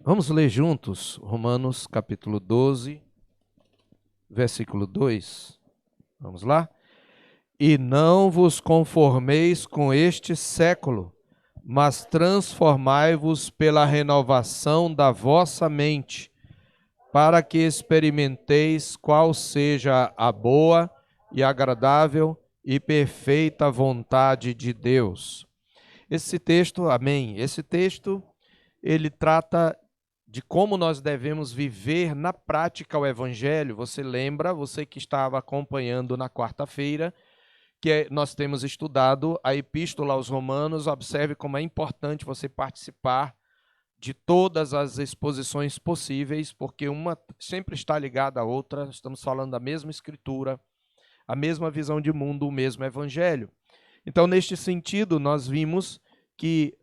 Vamos ler juntos Romanos capítulo 12, versículo 2. Vamos lá? E não vos conformeis com este século, mas transformai-vos pela renovação da vossa mente, para que experimenteis qual seja a boa e agradável e perfeita vontade de Deus. Esse texto, amém, esse texto, ele trata de como nós devemos viver na prática o Evangelho. Você lembra, você que estava acompanhando na quarta-feira, que nós temos estudado a Epístola aos Romanos. Observe como é importante você participar de todas as exposições possíveis, porque uma sempre está ligada à outra. Estamos falando da mesma Escritura, a mesma visão de mundo, o mesmo Evangelho. Então, neste sentido, nós vimos que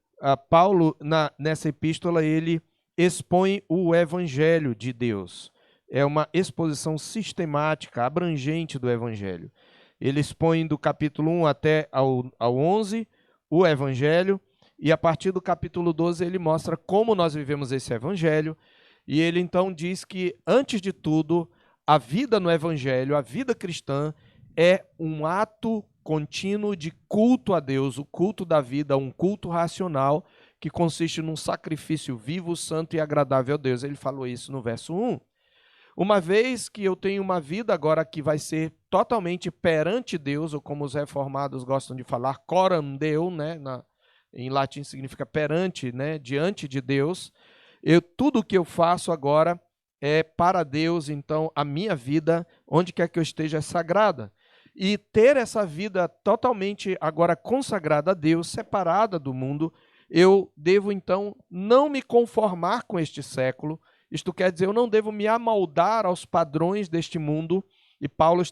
Paulo, nessa epístola, ele expõe o Evangelho de Deus. É uma exposição sistemática, abrangente do Evangelho. Ele expõe do capítulo 1 até ao 11 o Evangelho, e a partir do capítulo 12 ele mostra como nós vivemos esse Evangelho, e ele então diz que, antes de tudo, a vida no Evangelho, a vida cristã, é um ato contínuo de culto a Deus, o culto da vida, um culto racional que consiste num sacrifício vivo, santo e agradável a Deus. Ele falou isso no verso 1. Uma vez que eu tenho uma vida agora que vai ser totalmente perante Deus, ou como os reformados gostam de falar, coram Deo, né? Em latim significa perante, né? Diante de Deus. Tudo que eu faço agora é para Deus, então a minha vida, onde quer que eu esteja, é sagrada. E ter essa vida totalmente agora consagrada a Deus, separada do mundo, eu devo então não me conformar com este século. Isto quer dizer, eu não devo me amoldar aos padrões deste mundo. E Paulo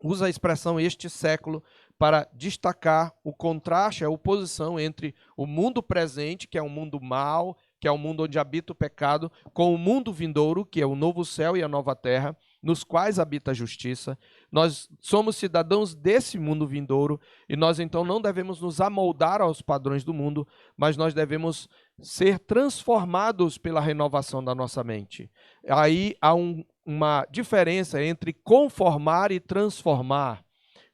usa a expressão este século para destacar o contraste, a oposição entre o mundo presente, que é um mundo mau, que é um mundo onde habita o pecado, com o mundo vindouro, que é o novo céu e a nova terra, nos quais habita a justiça. Nós somos cidadãos desse mundo vindouro e nós então não devemos nos amoldar aos padrões do mundo, mas nós devemos ser transformados pela renovação da nossa mente. Aí há uma diferença entre conformar e transformar.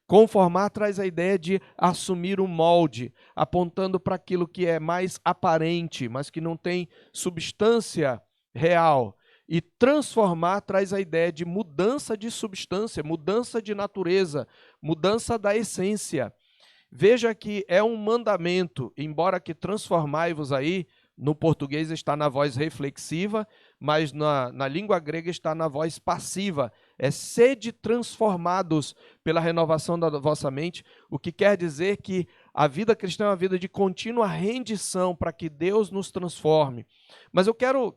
Conformar traz a ideia de assumir um molde, apontando para aquilo que é mais aparente, mas que não tem substância real. E transformar traz a ideia de mudança de substância, mudança de natureza, mudança da essência. Veja que é um mandamento, embora que transformai-vos aí, no português está na voz reflexiva, mas na língua grega está na voz passiva. É sede transformados pela renovação da vossa mente, o que quer dizer que a vida cristã é uma vida de contínua rendição para que Deus nos transforme. Mas eu quero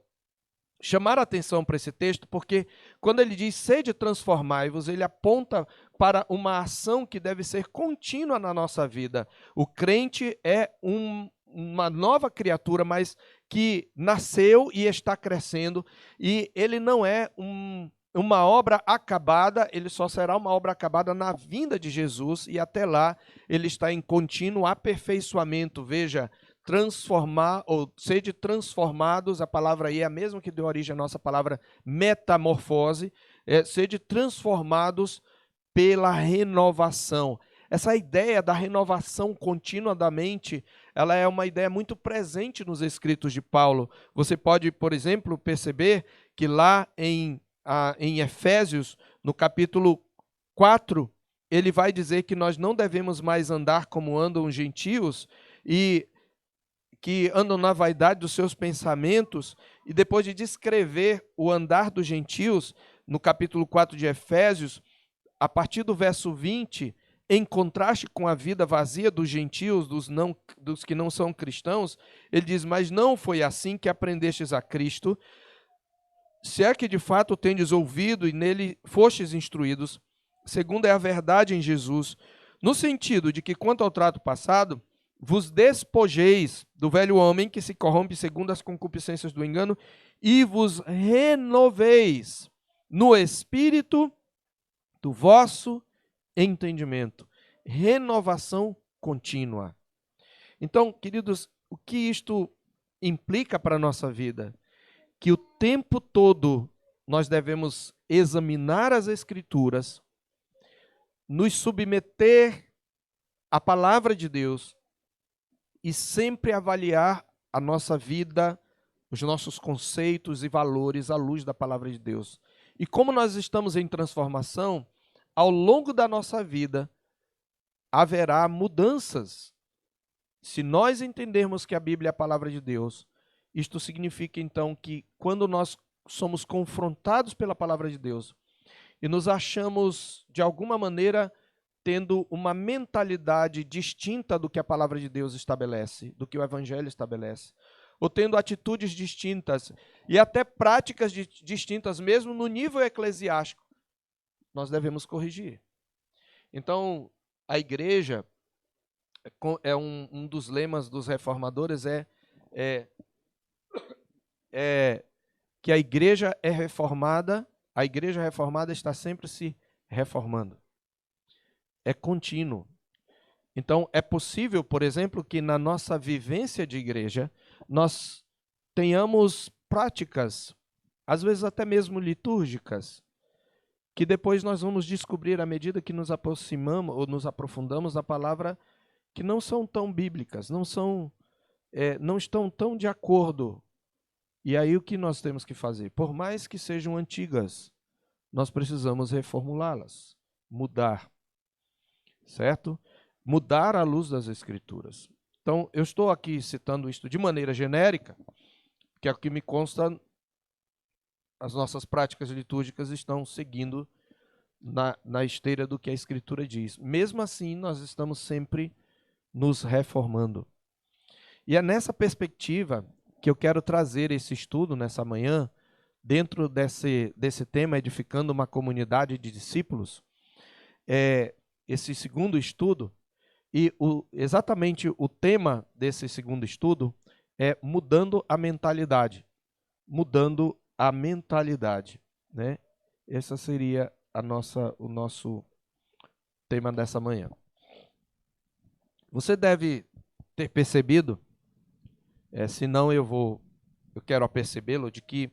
chamar a atenção para esse texto, porque quando ele diz sede transformai-vos, ele aponta para uma ação que deve ser contínua na nossa vida. O crente é uma nova criatura, mas que nasceu e está crescendo, e ele não é uma obra acabada, ele só será uma obra acabada na vinda de Jesus, e até lá ele está em contínuo aperfeiçoamento. Veja, transformar, ou sede transformados, a palavra aí é a mesma que deu origem à nossa palavra metamorfose, sede transformados pela renovação. Essa ideia da renovação contínua da mente, ela é uma ideia muito presente nos escritos de Paulo. Você pode, por exemplo, perceber que lá em Efésios, no capítulo 4, ele vai dizer que nós não devemos mais andar como andam os gentios, e que andam na vaidade dos seus pensamentos, e depois de descrever o andar dos gentios, no capítulo 4 de Efésios, a partir do verso 20, em contraste com a vida vazia dos gentios, dos que não são cristãos, ele diz, mas não foi assim que aprendestes a Cristo, se é que de fato tendes ouvido e nele fostes instruídos, segundo é a verdade em Jesus, no sentido de que, quanto ao trato passado, vos despojeis do velho homem que se corrompe segundo as concupiscências do engano e vos renoveis no espírito do vosso entendimento. Renovação contínua. Então, queridos, o que isto implica para a nossa vida que o tempo todo nós devemos examinar as Escrituras, nos submeter à palavra de Deus e sempre avaliar a nossa vida, os nossos conceitos e valores à luz da palavra de Deus. E como nós estamos em transformação, ao longo da nossa vida haverá mudanças. Se nós entendermos que a Bíblia é a palavra de Deus, isto significa então que quando nós somos confrontados pela palavra de Deus e nos achamos de alguma maneira tendo uma mentalidade distinta do que a palavra de Deus estabelece, do que o Evangelho estabelece, ou tendo atitudes distintas e até práticas distintas, mesmo no nível eclesiástico, nós devemos corrigir. Então, a igreja, um dos lemas dos reformadores que a igreja reformada está sempre se reformando. É contínuo. Então, é possível, por exemplo, que na nossa vivência de igreja, nós tenhamos práticas, às vezes até mesmo litúrgicas, que depois nós vamos descobrir, à medida que nos aproximamos ou nos aprofundamos da palavra, que não são tão bíblicas, não estão tão de acordo. E aí o que nós temos que fazer? Por mais que sejam antigas, nós precisamos reformulá-las, mudar, certo? Mudar à luz das Escrituras. Então, eu estou aqui citando isto de maneira genérica, que é o que me consta, as nossas práticas litúrgicas estão seguindo na esteira do que a Escritura diz. Mesmo assim, nós estamos sempre nos reformando. E é nessa perspectiva que eu quero trazer esse estudo nessa manhã, dentro desse tema, edificando uma comunidade de discípulos, esse segundo estudo, e exatamente o tema desse segundo estudo é mudando a mentalidade. Mudando a mentalidade, né? Esse seria o nosso tema dessa manhã. Você deve ter percebido, se não eu quero apercebê-lo, de que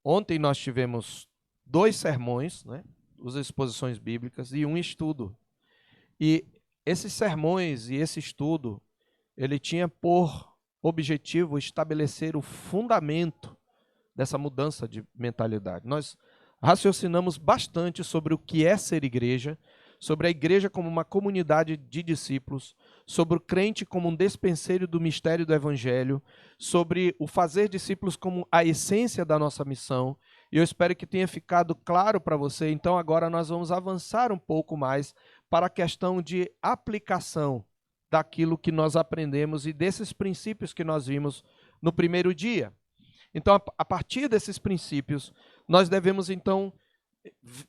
ontem nós tivemos 2 sermões, né, 2 exposições bíblicas e um estudo. E esses sermões e esse estudo, ele tinha por objetivo estabelecer o fundamento dessa mudança de mentalidade. Nós raciocinamos bastante sobre o que é ser igreja, sobre a igreja como uma comunidade de discípulos, sobre o crente como um despenseiro do mistério do Evangelho, sobre o fazer discípulos como a essência da nossa missão, e eu espero que tenha ficado claro para você. Então agora nós vamos avançar um pouco mais para a questão de aplicação daquilo que nós aprendemos e desses princípios que nós vimos no primeiro dia. Então, a partir desses princípios, nós devemos, então,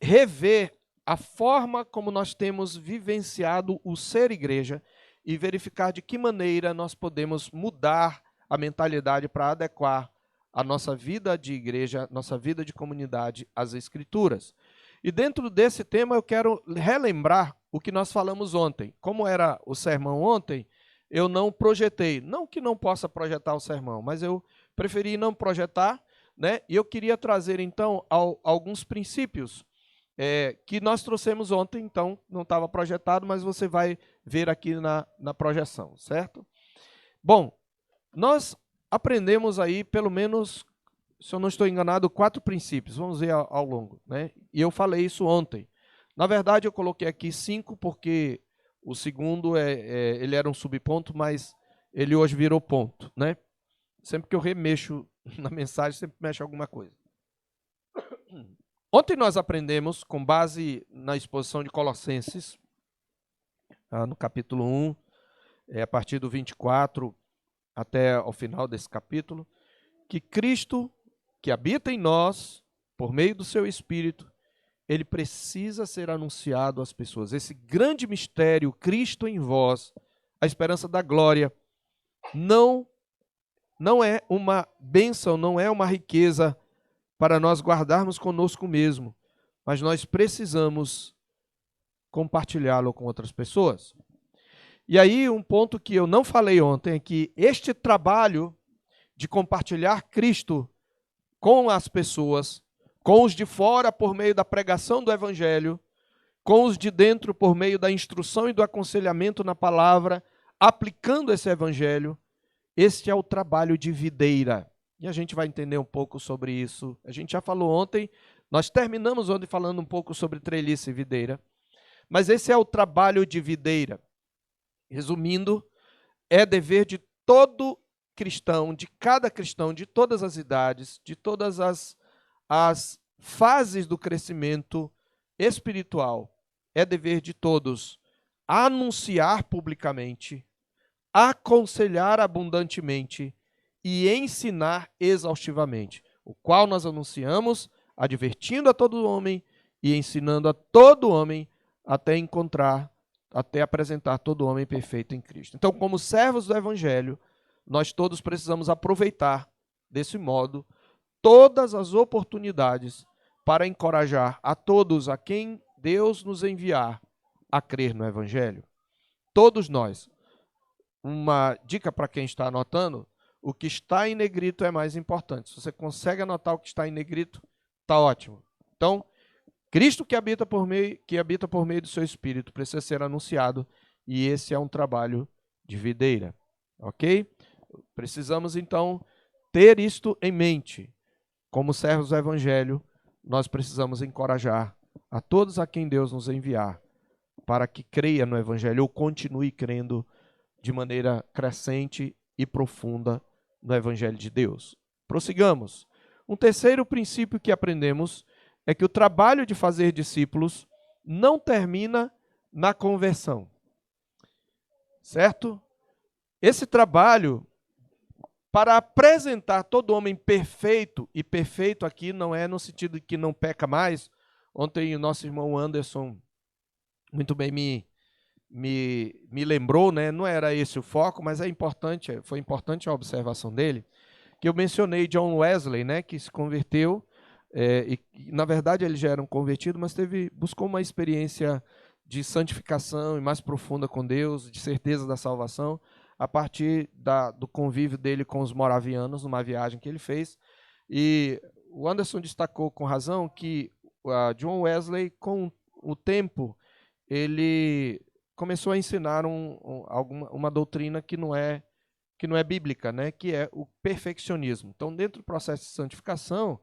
rever a forma como nós temos vivenciado o ser igreja e verificar de que maneira nós podemos mudar a mentalidade para adequar a nossa vida de igreja, nossa vida de comunidade às Escrituras. E dentro desse tema eu quero relembrar o que nós falamos ontem. Como era o sermão ontem, eu não projetei. Não que não possa projetar o sermão, mas eu preferi não projetar, né? E eu queria trazer, então, alguns princípios que nós trouxemos ontem. Então, não estava projetado, mas você vai ver aqui na projeção, certo? Bom, nós aprendemos aí, pelo menos, se eu não estou enganado, 4 princípios. Vamos ver ao longo, né? E eu falei isso ontem. Na verdade, eu coloquei aqui 5, porque o segundo, ele era um subponto, mas ele hoje virou ponto, né? Sempre que eu remexo na mensagem, sempre mexe alguma coisa. Ontem nós aprendemos, com base na exposição de Colossenses, no capítulo 1, a partir do 24 até o final desse capítulo, que Cristo, que habita em nós, por meio do seu Espírito, ele precisa ser anunciado às pessoas. Esse grande mistério, Cristo em vós, a esperança da glória, não é uma bênção, não é uma riqueza para nós guardarmos conosco mesmo, mas nós precisamos compartilhá-lo com outras pessoas. E aí um ponto que eu não falei ontem é que este trabalho de compartilhar Cristo com as pessoas, com os de fora por meio da pregação do Evangelho, com os de dentro por meio da instrução e do aconselhamento na palavra, aplicando esse Evangelho. Este é o trabalho de videira. E a gente vai entender um pouco sobre isso. A gente já falou ontem, nós terminamos ontem falando um pouco sobre treliça e videira. Mas esse é o trabalho de videira. Resumindo, é dever de todo cristão, de cada cristão, de todas as idades, de todas as fases do crescimento espiritual. É dever de todos anunciar publicamente, aconselhar abundantemente e ensinar exaustivamente, o qual nós anunciamos, advertindo a todo homem e ensinando a todo homem até apresentar todo homem perfeito em Cristo. Então, como servos do Evangelho, nós todos precisamos aproveitar, desse modo, todas as oportunidades para encorajar a todos a quem Deus nos enviar a crer no Evangelho. Todos nós. Uma dica para quem está anotando, o que está em negrito é mais importante. Se você consegue anotar o que está em negrito, está ótimo. Então, Cristo que habita por meio do seu Espírito precisa ser anunciado, e esse é um trabalho de videira, ok? Precisamos, então, ter isto em mente. Como servos do Evangelho, nós precisamos encorajar a todos a quem Deus nos enviar, para que creia no Evangelho ou continue crendo de maneira crescente e profunda no Evangelho de Deus. Prossigamos. Um terceiro princípio que aprendemos é que o trabalho de fazer discípulos não termina na conversão. Certo? Esse trabalho, para apresentar todo homem perfeito, e perfeito aqui não é no sentido de que não peca mais. Ontem o nosso irmão Anderson muito bem me lembrou, né? Não era esse o foco, mas foi importante a observação dele, que eu mencionei John Wesley, né, que se converteu, e na verdade ele já era um convertido, mas buscou uma experiência de santificação e mais profunda com Deus, de certeza da salvação, a partir do convívio dele com os moravianos, numa viagem que ele fez. E o Anderson destacou com razão que John Wesley, com o tempo, ele começou a ensinar uma doutrina que não é bíblica, né? Que é o perfeccionismo. Então, dentro do processo de santificação,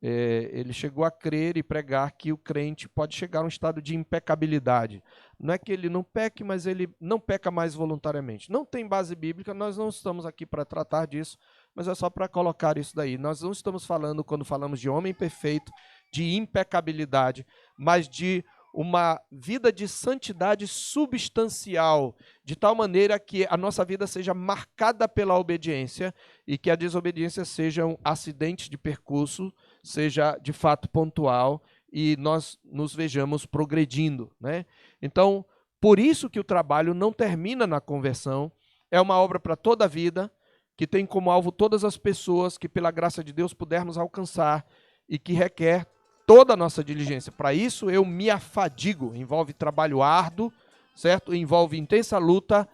ele chegou a crer e pregar que o crente pode chegar a um estado de impecabilidade. Não é que ele não peque, mas ele não peca mais voluntariamente. Não tem base bíblica, nós não estamos aqui para tratar disso, mas é só para colocar isso daí. Nós não estamos falando, quando falamos de homem perfeito, de impecabilidade, mas de uma vida de santidade substancial, de tal maneira que a nossa vida seja marcada pela obediência e que a desobediência seja um acidente de percurso, seja de fato pontual e nós nos vejamos progredindo, né? Então, por isso que o trabalho não termina na conversão, é uma obra para toda a vida, que tem como alvo todas as pessoas que pela graça de Deus pudermos alcançar e que requer toda a nossa diligência. Para isso eu me afadigo, envolve trabalho árduo, certo? Envolve intensa luta,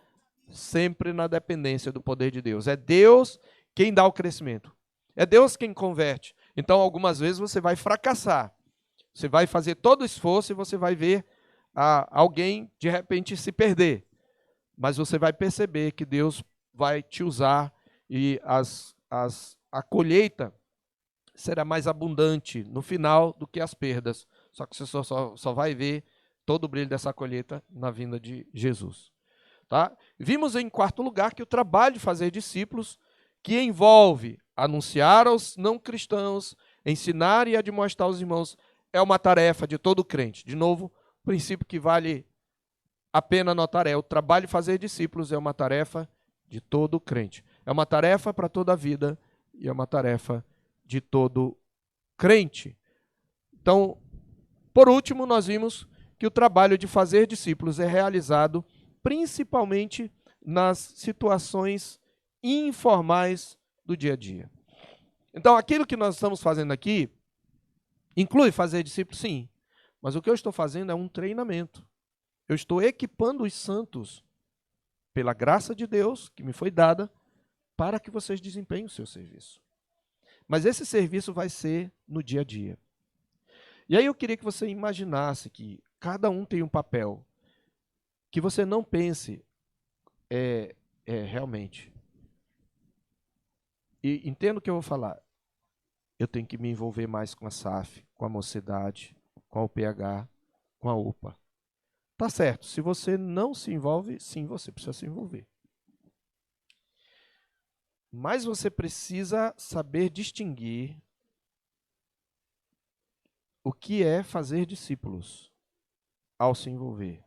sempre na dependência do poder de Deus. É Deus quem dá o crescimento. É Deus quem converte. Então, algumas vezes você vai fracassar. Você vai fazer todo o esforço e você vai ver alguém, de repente, se perder. Mas você vai perceber que Deus vai te usar e a colheita será mais abundante no final do que as perdas. Só que você só vai ver todo o brilho dessa colheita na vinda de Jesus. Tá? Vimos em quarto lugar que o trabalho de fazer discípulos, que envolve anunciar aos não cristãos, ensinar e admoestar os irmãos, é uma tarefa de todo crente. De novo, o princípio que vale a pena notar é: o trabalho de fazer discípulos é uma tarefa de todo crente. É uma tarefa para toda a vida e é uma tarefa de todo crente. Então, por último, nós vimos que o trabalho de fazer discípulos é realizado principalmente nas situações informais do dia a dia. Então, aquilo que nós estamos fazendo aqui inclui fazer discípulos, sim, mas o que eu estou fazendo é um treinamento. Eu estou equipando os santos, pela graça de Deus que me foi dada, para que vocês desempenhem o seu serviço. Mas esse serviço vai ser no dia a dia. E aí eu queria que você imaginasse que cada um tem um papel, que você não pense realmente. E entendo o que eu vou falar. Eu tenho que me envolver mais com a SAF, com a mocidade, com a UPH, com a UPA. Tá certo, se você não se envolve, sim, você precisa se envolver. Mas você precisa saber distinguir o que é fazer discípulos ao se envolver.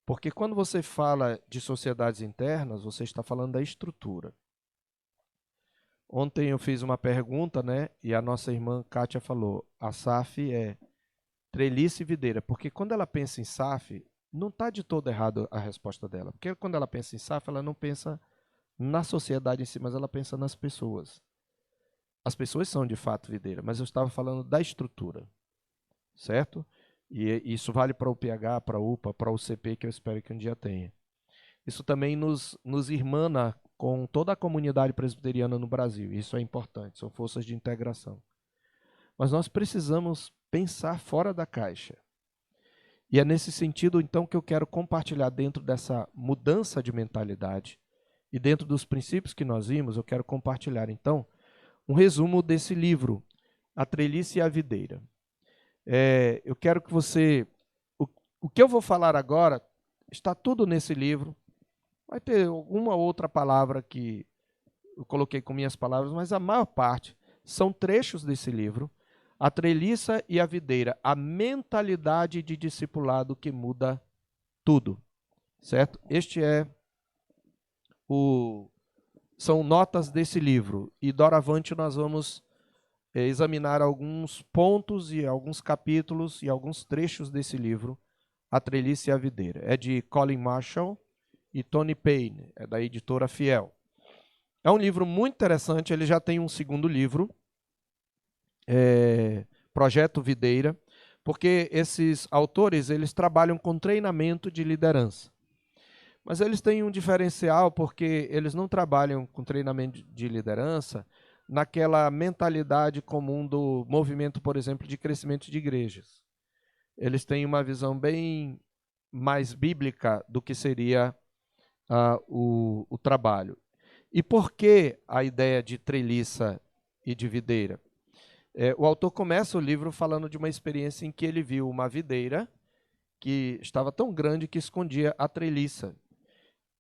Porque quando você fala de sociedades internas, você está falando da estrutura. Ontem eu fiz uma pergunta, né? E a nossa irmã Kátia falou, a SAF é treliça e videira. Porque quando ela pensa em SAF, não está de todo errado a resposta dela. Porque quando ela pensa em SAF, ela não pensa na sociedade em si, mas ela pensa nas pessoas. As pessoas são de fato videira, mas eu estava falando da estrutura, certo? E isso vale para o PH, para a UPA, para o CP, que eu espero que um dia tenha. Isso também nos irmana com toda a comunidade presbiteriana no Brasil. Isso é importante, são forças de integração. Mas nós precisamos pensar fora da caixa. E é nesse sentido, então, que eu quero compartilhar dentro dessa mudança de mentalidade e dentro dos princípios que nós vimos, eu quero compartilhar, então, um resumo desse livro, A Treliça e a Videira. Eu quero que você... O que eu vou falar agora está tudo nesse livro. Vai ter alguma outra palavra que eu coloquei com minhas palavras, mas a maior parte são trechos desse livro. A Treliça e a Videira, a mentalidade de discipulado que muda tudo. Certo? Este são notas desse livro. E doravante nós vamos examinar alguns pontos e alguns capítulos e alguns trechos desse livro, A Treliça e a Videira. É de Colin Marshall e Tony Payne, é da editora Fiel. É um livro muito interessante, ele já tem um segundo livro, Projeto Videira, porque esses autores eles trabalham com treinamento de liderança. Mas eles têm um diferencial porque eles não trabalham com treinamento de liderança naquela mentalidade comum do movimento, por exemplo, de crescimento de igrejas. Eles têm uma visão bem mais bíblica do que seria o trabalho. E por que a ideia de treliça e de videira? O autor começa o livro falando de uma experiência em que ele viu uma videira que estava tão grande que escondia a treliça.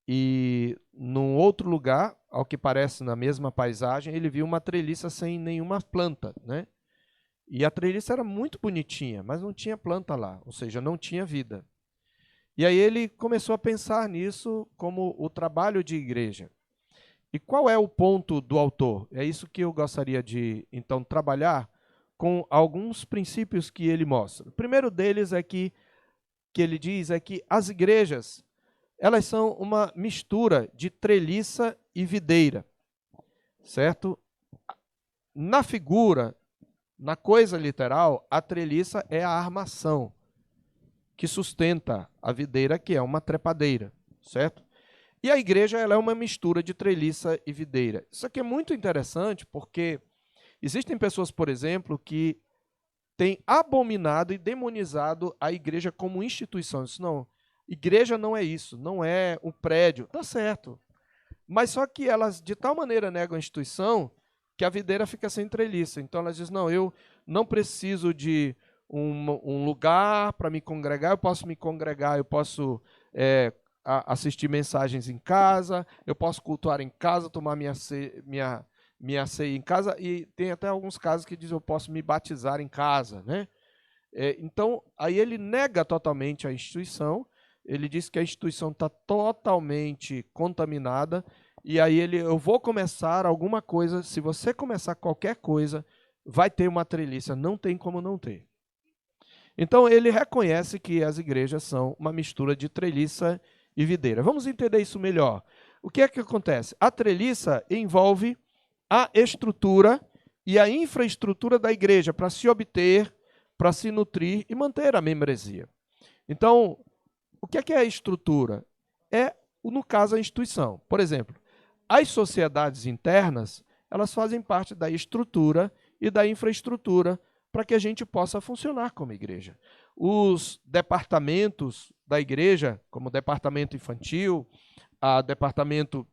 E num outro lugar, ao que parece na mesma paisagem, ele viu uma treliça sem nenhuma planta, né? E a treliça era muito bonitinha, mas não tinha planta lá, ou seja, não tinha vida. E aí ele começou a pensar nisso como o trabalho de igreja. E qual é o ponto do autor? É isso que eu gostaria de, então, trabalhar com alguns princípios que ele mostra. O primeiro deles é que ele diz é que as igrejas, elas são uma mistura de treliça e videira, certo? Na figura, na coisa literal, a treliça é a armação que sustenta a videira, que é uma trepadeira, certo? E a igreja ela é uma mistura de treliça e videira. Isso aqui é muito interessante porque existem pessoas, por exemplo, que têm abominado e demonizado a igreja como instituição. Isso não, igreja não é isso, não é um prédio. Tá certo. Mas só que elas de tal maneira negam a instituição que a videira fica sem treliça. Então elas dizem, não, eu não preciso de um lugar para me congregar, eu posso assistir mensagens em casa, eu posso cultuar em casa, tomar minha ceia em casa, e tem até alguns casos que dizem eu posso me batizar em casa, né? Então, aí ele nega totalmente a instituição, ele diz que a instituição está totalmente contaminada, e aí eu vou começar alguma coisa, se você começar qualquer coisa, vai ter uma treliça, não tem como não ter. Então, ele reconhece que as igrejas são uma mistura de treliça e videira. Vamos entender isso melhor. O que é que acontece? A treliça envolve a estrutura e a infraestrutura da igreja para se obter, para se nutrir e manter a membresia. Então, o que é a estrutura? No caso, a instituição. Por exemplo, as sociedades internas, elas fazem parte da estrutura e da infraestrutura para que a gente possa funcionar como igreja. Os departamentos da igreja, como o departamento infantil, o departamento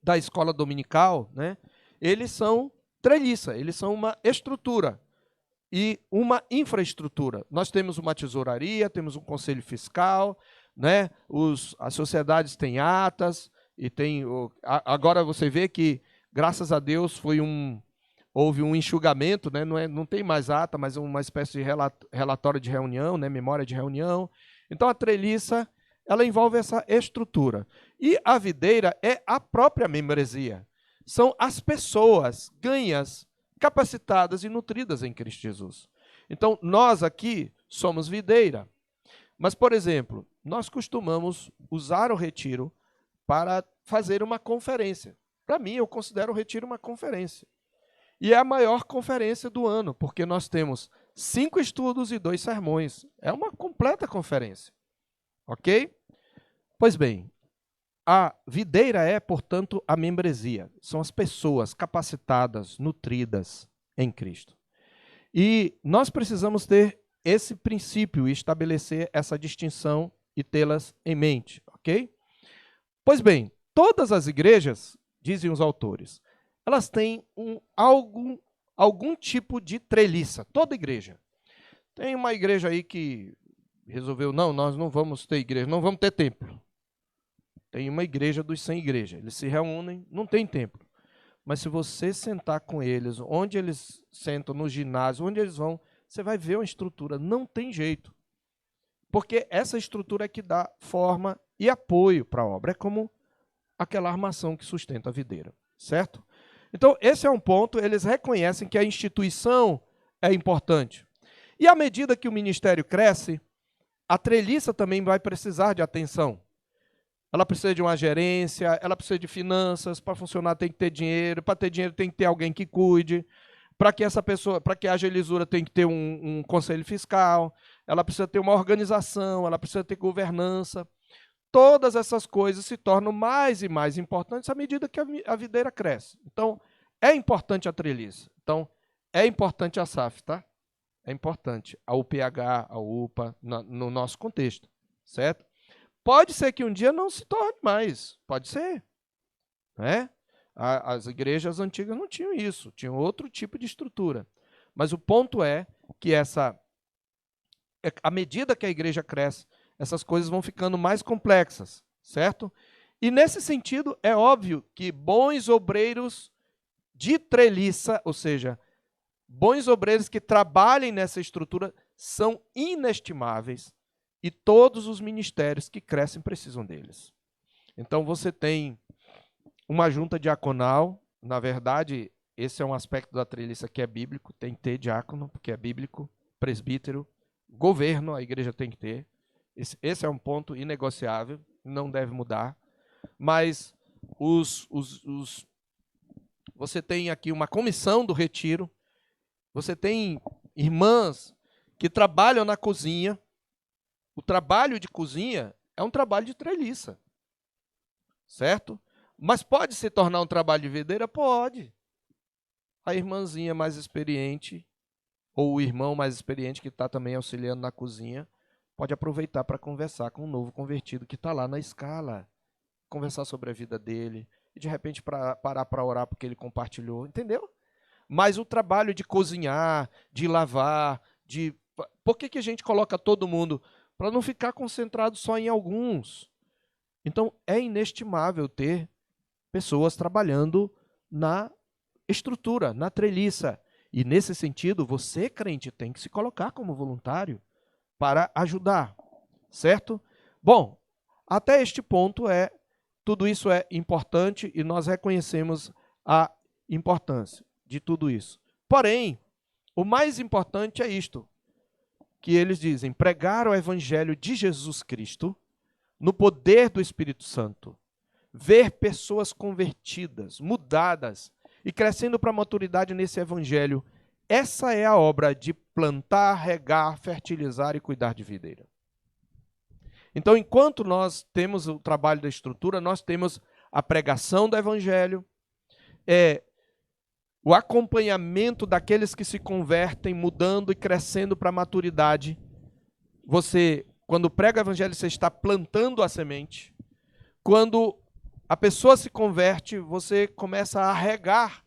da escola dominical, né, eles são treliça, eles são uma estrutura e uma infraestrutura. Nós temos uma tesouraria, temos um conselho fiscal, né, as sociedades têm atas, e agora você vê que, graças a Deus, houve um enxugamento, né, não tem mais ata, mas uma espécie de relatório de reunião, né, memória de reunião. Então, a treliça, ela envolve essa estrutura. E a videira é a própria membresia. São as pessoas ganhas, capacitadas e nutridas em Cristo Jesus. Então, nós aqui somos videira. Mas, por exemplo, nós costumamos usar o retiro para fazer uma conferência. Para mim, eu considero o retiro uma conferência. E é a maior conferência do ano, porque nós temos 5 estudos e 2 sermões. É uma completa conferência. Ok? Pois bem, a videira é, portanto, a membresia. São as pessoas capacitadas, nutridas em Cristo. E nós precisamos ter esse princípio e estabelecer essa distinção e tê-las em mente, ok? Pois bem, todas as igrejas, dizem os autores, elas têm algum tipo de treliça, toda igreja. Tem uma igreja aí que resolveu, não, nós não vamos ter igreja, não vamos ter templo. Tem uma igreja dos sem igreja, eles se reúnem, não tem templo. Mas se você sentar com eles, onde eles sentam, no ginásio, onde eles vão, você vai ver uma estrutura, não tem jeito. Porque essa estrutura é que dá forma e apoio para a obra. É como aquela armação que sustenta a videira, certo? Então, esse é um ponto, eles reconhecem que a instituição é importante. E à medida que o ministério cresce, a treliça também vai precisar de atenção. Ela precisa de uma gerência, ela precisa de finanças, para funcionar tem que ter dinheiro, para ter dinheiro tem que ter alguém que cuide, para que haja lisura tem que ter um conselho fiscal, ela precisa ter uma organização, ela precisa ter governança. Todas essas coisas se tornam mais e mais importantes à medida que a videira cresce. Então, é importante a treliça. Então, é importante a SAF, tá? É importante a UPH, a UPA, no nosso contexto, certo? Pode ser que um dia não se torne mais, pode ser, né? As igrejas antigas não tinham isso, tinham outro tipo de estrutura. Mas o ponto é que à medida que a igreja cresce, essas coisas vão ficando mais complexas, certo? E nesse sentido, é óbvio que bons obreiros de treliça, ou seja, bons obreiros que trabalhem nessa estrutura, são inestimáveis e todos os ministérios que crescem precisam deles. Então, você tem uma junta diaconal, na verdade, esse é um aspecto da treliça que é bíblico, tem que ter diácono, porque é bíblico, presbítero, governo, a igreja tem que ter. Esse é um ponto inegociável, não deve mudar. Mas você tem aqui uma comissão do retiro, você tem irmãs que trabalham na cozinha. O trabalho de cozinha é um trabalho de treliça, certo? Mas pode se tornar um trabalho de videira? Pode. A irmãzinha mais experiente, ou o irmão mais experiente que está também auxiliando na cozinha, pode aproveitar para conversar com um novo convertido que está lá na escala, conversar sobre a vida dele, e de repente parar para orar porque ele compartilhou, entendeu? Mas o trabalho de cozinhar, de lavar, por que a gente coloca todo mundo? Para não ficar concentrado só em alguns. Então, é inestimável ter pessoas trabalhando na estrutura, na treliça. E, nesse sentido, você, crente, tem que se colocar como voluntário para ajudar, certo? Bom, até este ponto tudo isso é importante e nós reconhecemos a importância de tudo isso. Porém, o mais importante é isto, que eles dizem: pregar o evangelho de Jesus Cristo no poder do Espírito Santo, ver pessoas convertidas, mudadas e crescendo para a maturidade nesse evangelho. Essa é a obra de plantar, regar, fertilizar e cuidar de videira. Então, enquanto nós temos o trabalho da estrutura, nós temos a pregação do evangelho, é o acompanhamento daqueles que se convertem, mudando e crescendo para a maturidade. Você, quando prega o evangelho, você está plantando a semente. Quando a pessoa se converte, você começa a regar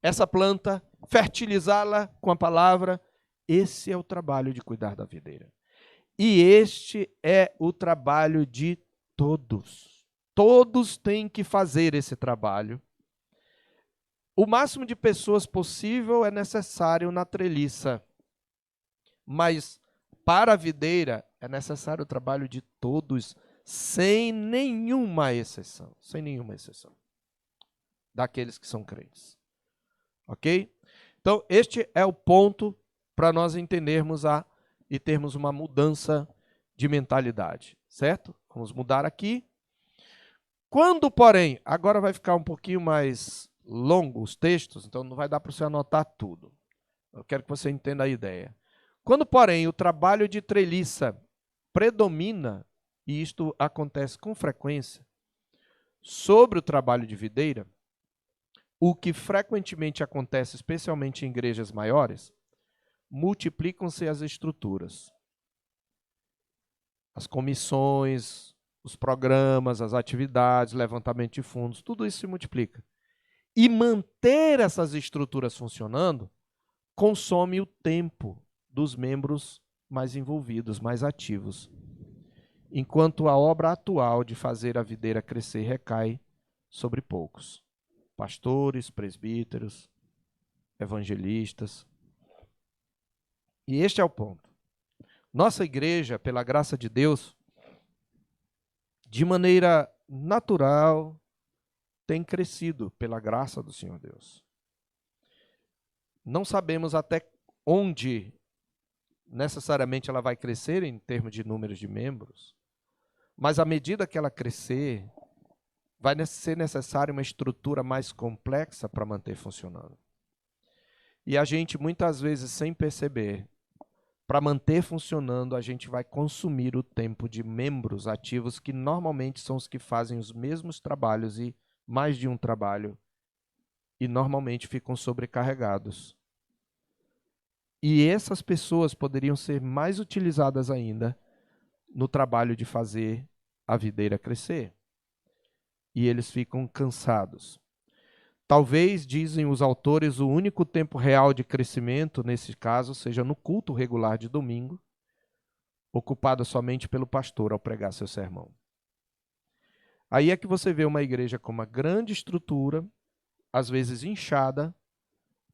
essa planta, fertilizá-la com a palavra. Esse é o trabalho de cuidar da videira. E este é o trabalho de todos. Todos têm que fazer esse trabalho. O máximo de pessoas possível é necessário na treliça. Mas para a videira é necessário o trabalho de todos, sem nenhuma exceção. Sem nenhuma exceção. Daqueles que são crentes. Ok? Então, este é o ponto para nós entendermos e termos uma mudança de mentalidade. Certo? Vamos mudar aqui. Quando, porém, agora vai ficar um pouquinho mais longo os textos, então não vai dar para você anotar tudo. Eu quero que você entenda a ideia. Quando, porém, o trabalho de treliça predomina, e isto acontece com frequência, sobre o trabalho de videira, o que frequentemente acontece, especialmente em igrejas maiores, multiplicam-se as estruturas. As comissões, os programas, as atividades, levantamento de fundos, tudo isso se multiplica. E manter essas estruturas funcionando consome o tempo dos membros mais envolvidos, mais ativos. Enquanto a obra atual de fazer a videira crescer recai sobre poucos. Pastores, presbíteros, evangelistas. E este é o ponto. Nossa igreja, pela graça de Deus, de maneira natural, tem crescido pela graça do Senhor Deus. Não sabemos até onde necessariamente ela vai crescer em termos de números de membros, mas à medida que ela crescer, vai ser necessária uma estrutura mais complexa para manter funcionando. E a gente, muitas vezes, sem perceber, para manter funcionando, a gente vai consumir o tempo de membros ativos que normalmente são os que fazem os mesmos trabalhos e mais de um trabalho, e normalmente ficam sobrecarregados. E essas pessoas poderiam ser mais utilizadas ainda no trabalho de fazer a videira crescer. E eles ficam cansados. Talvez, dizem os autores, o único tempo real de crescimento, nesse caso, seja no culto regular de domingo, ocupado somente pelo pastor ao pregar seu sermão. Aí é que você vê uma igreja com uma grande estrutura, às vezes inchada,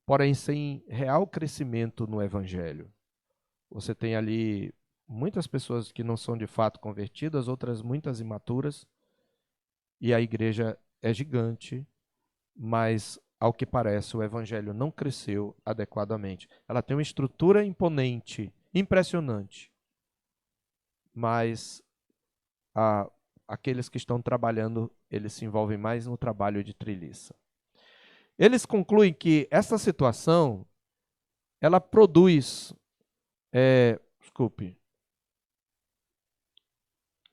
porém sem real crescimento no evangelho. Você tem ali muitas pessoas que não são de fato convertidas, outras muitas imaturas, e a igreja é gigante, mas, ao que parece, o evangelho não cresceu adequadamente. Ela tem uma estrutura imponente, impressionante, mas aqueles que estão trabalhando, eles se envolvem mais no trabalho de treliça. Eles concluem que essa situação, ela produz,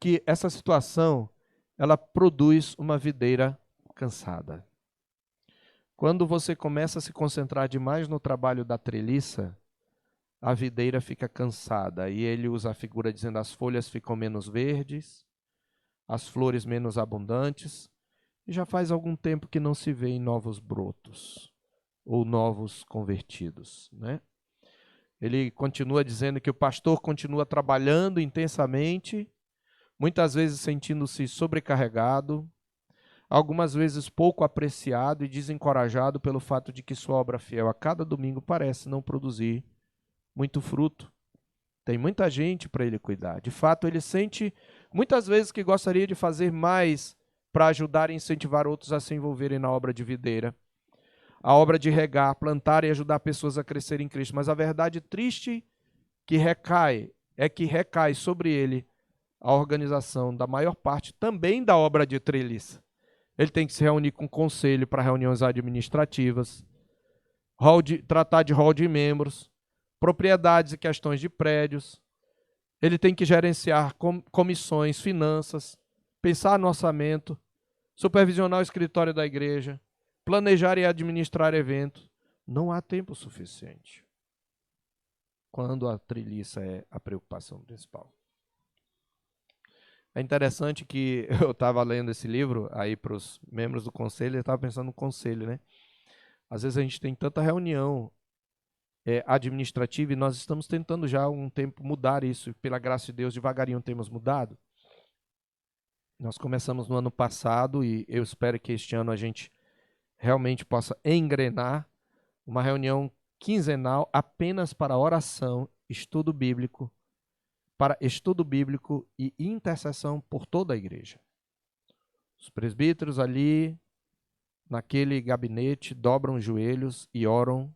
que essa situação, ela produz uma videira cansada. Quando você começa a se concentrar demais no trabalho da treliça, a videira fica cansada. E ele usa a figura dizendo as folhas ficam menos verdes, as flores menos abundantes, e já faz algum tempo que não se vê em novos brotos ou novos convertidos, né? Ele continua dizendo que o pastor continua trabalhando intensamente, muitas vezes sentindo-se sobrecarregado, algumas vezes pouco apreciado e desencorajado pelo fato de que sua obra fiel a cada domingo parece não produzir muito fruto. Tem muita gente para ele cuidar. De fato, ele sente muitas vezes que gostaria de fazer mais para ajudar e incentivar outros a se envolverem na obra de videira, a obra de regar, plantar e ajudar pessoas a crescerem em Cristo. Mas a verdade triste que recai sobre ele a organização da maior parte também da obra de treliça. Ele tem que se reunir com o conselho para reuniões administrativas, tratar de rol de membros, propriedades e questões de prédios. Ele tem que gerenciar comissões, finanças, pensar no orçamento, supervisionar o escritório da igreja, planejar e administrar eventos. Não há tempo suficiente quando a treliça é a preocupação principal. É interessante que eu estava lendo esse livro aí para os membros do conselho, eu estava pensando no conselho, né? Às vezes a gente tem tanta reunião administrativa e nós estamos tentando já há um tempo mudar isso. Pela graça de Deus, devagarinho temos mudado. Nós começamos no ano passado e eu espero que este ano a gente realmente possa engrenar uma reunião quinzenal apenas para oração, estudo bíblico e intercessão por toda a igreja. Os presbíteros ali, naquele gabinete, dobram os joelhos e oram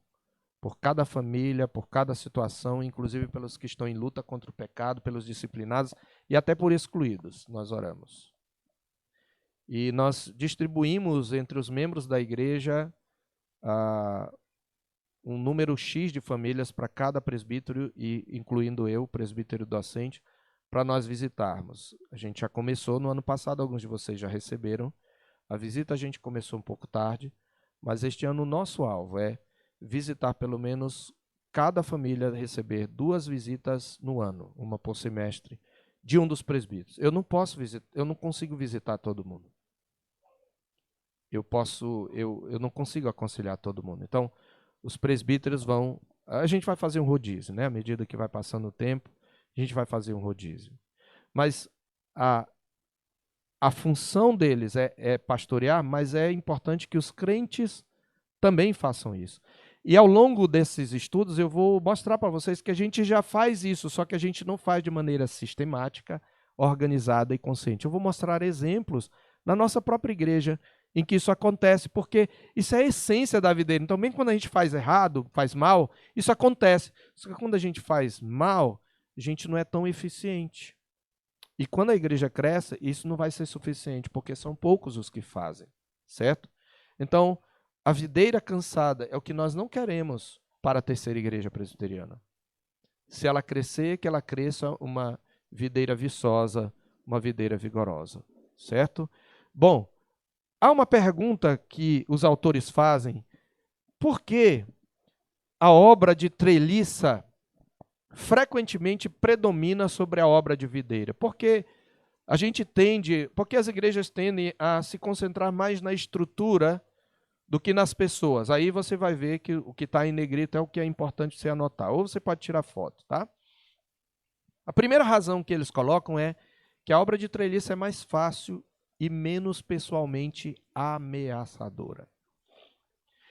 por cada família, por cada situação, inclusive pelos que estão em luta contra o pecado, pelos disciplinados e até por excluídos, nós oramos. E nós distribuímos entre os membros da igreja um número X de famílias para cada presbítero, e incluindo eu, presbítero docente, para nós visitarmos. A gente já começou no ano passado, alguns de vocês já receberam. A visita a gente começou um pouco tarde, mas este ano o nosso alvo é visitar pelo menos cada família, receber 2 visitas no ano, uma por semestre, de um dos presbíteros. Eu não consigo visitar todo mundo. Eu não consigo aconselhar todo mundo. Então, os presbíteros a gente vai fazer um rodízio, né? À medida que vai passando o tempo, a gente vai fazer um rodízio. Mas a função deles é pastorear, mas é importante que os crentes também façam isso. E ao longo desses estudos eu vou mostrar para vocês que a gente já faz isso, só que a gente não faz de maneira sistemática, organizada e consciente. Eu vou mostrar exemplos na nossa própria igreja em que isso acontece, porque isso é a essência da videira. Então, mesmo quando a gente faz errado, faz mal, isso acontece. Só que quando a gente faz mal, a gente não é tão eficiente. E quando a igreja cresce, isso não vai ser suficiente, porque são poucos os que fazem, certo? Então, a videira cansada é o que nós não queremos para a terceira igreja presbiteriana. Se ela crescer, que ela cresça uma videira viçosa, uma videira vigorosa, certo? Bom, há uma pergunta que os autores fazem: por que a obra de treliça frequentemente predomina sobre a obra de videira? Porque as igrejas tendem a se concentrar mais na estrutura do que nas pessoas. Aí você vai ver que o que está em negrito é o que é importante você anotar. Ou você pode tirar foto, tá? A primeira razão que eles colocam é que a obra de treliça é mais fácil e menos pessoalmente ameaçadora.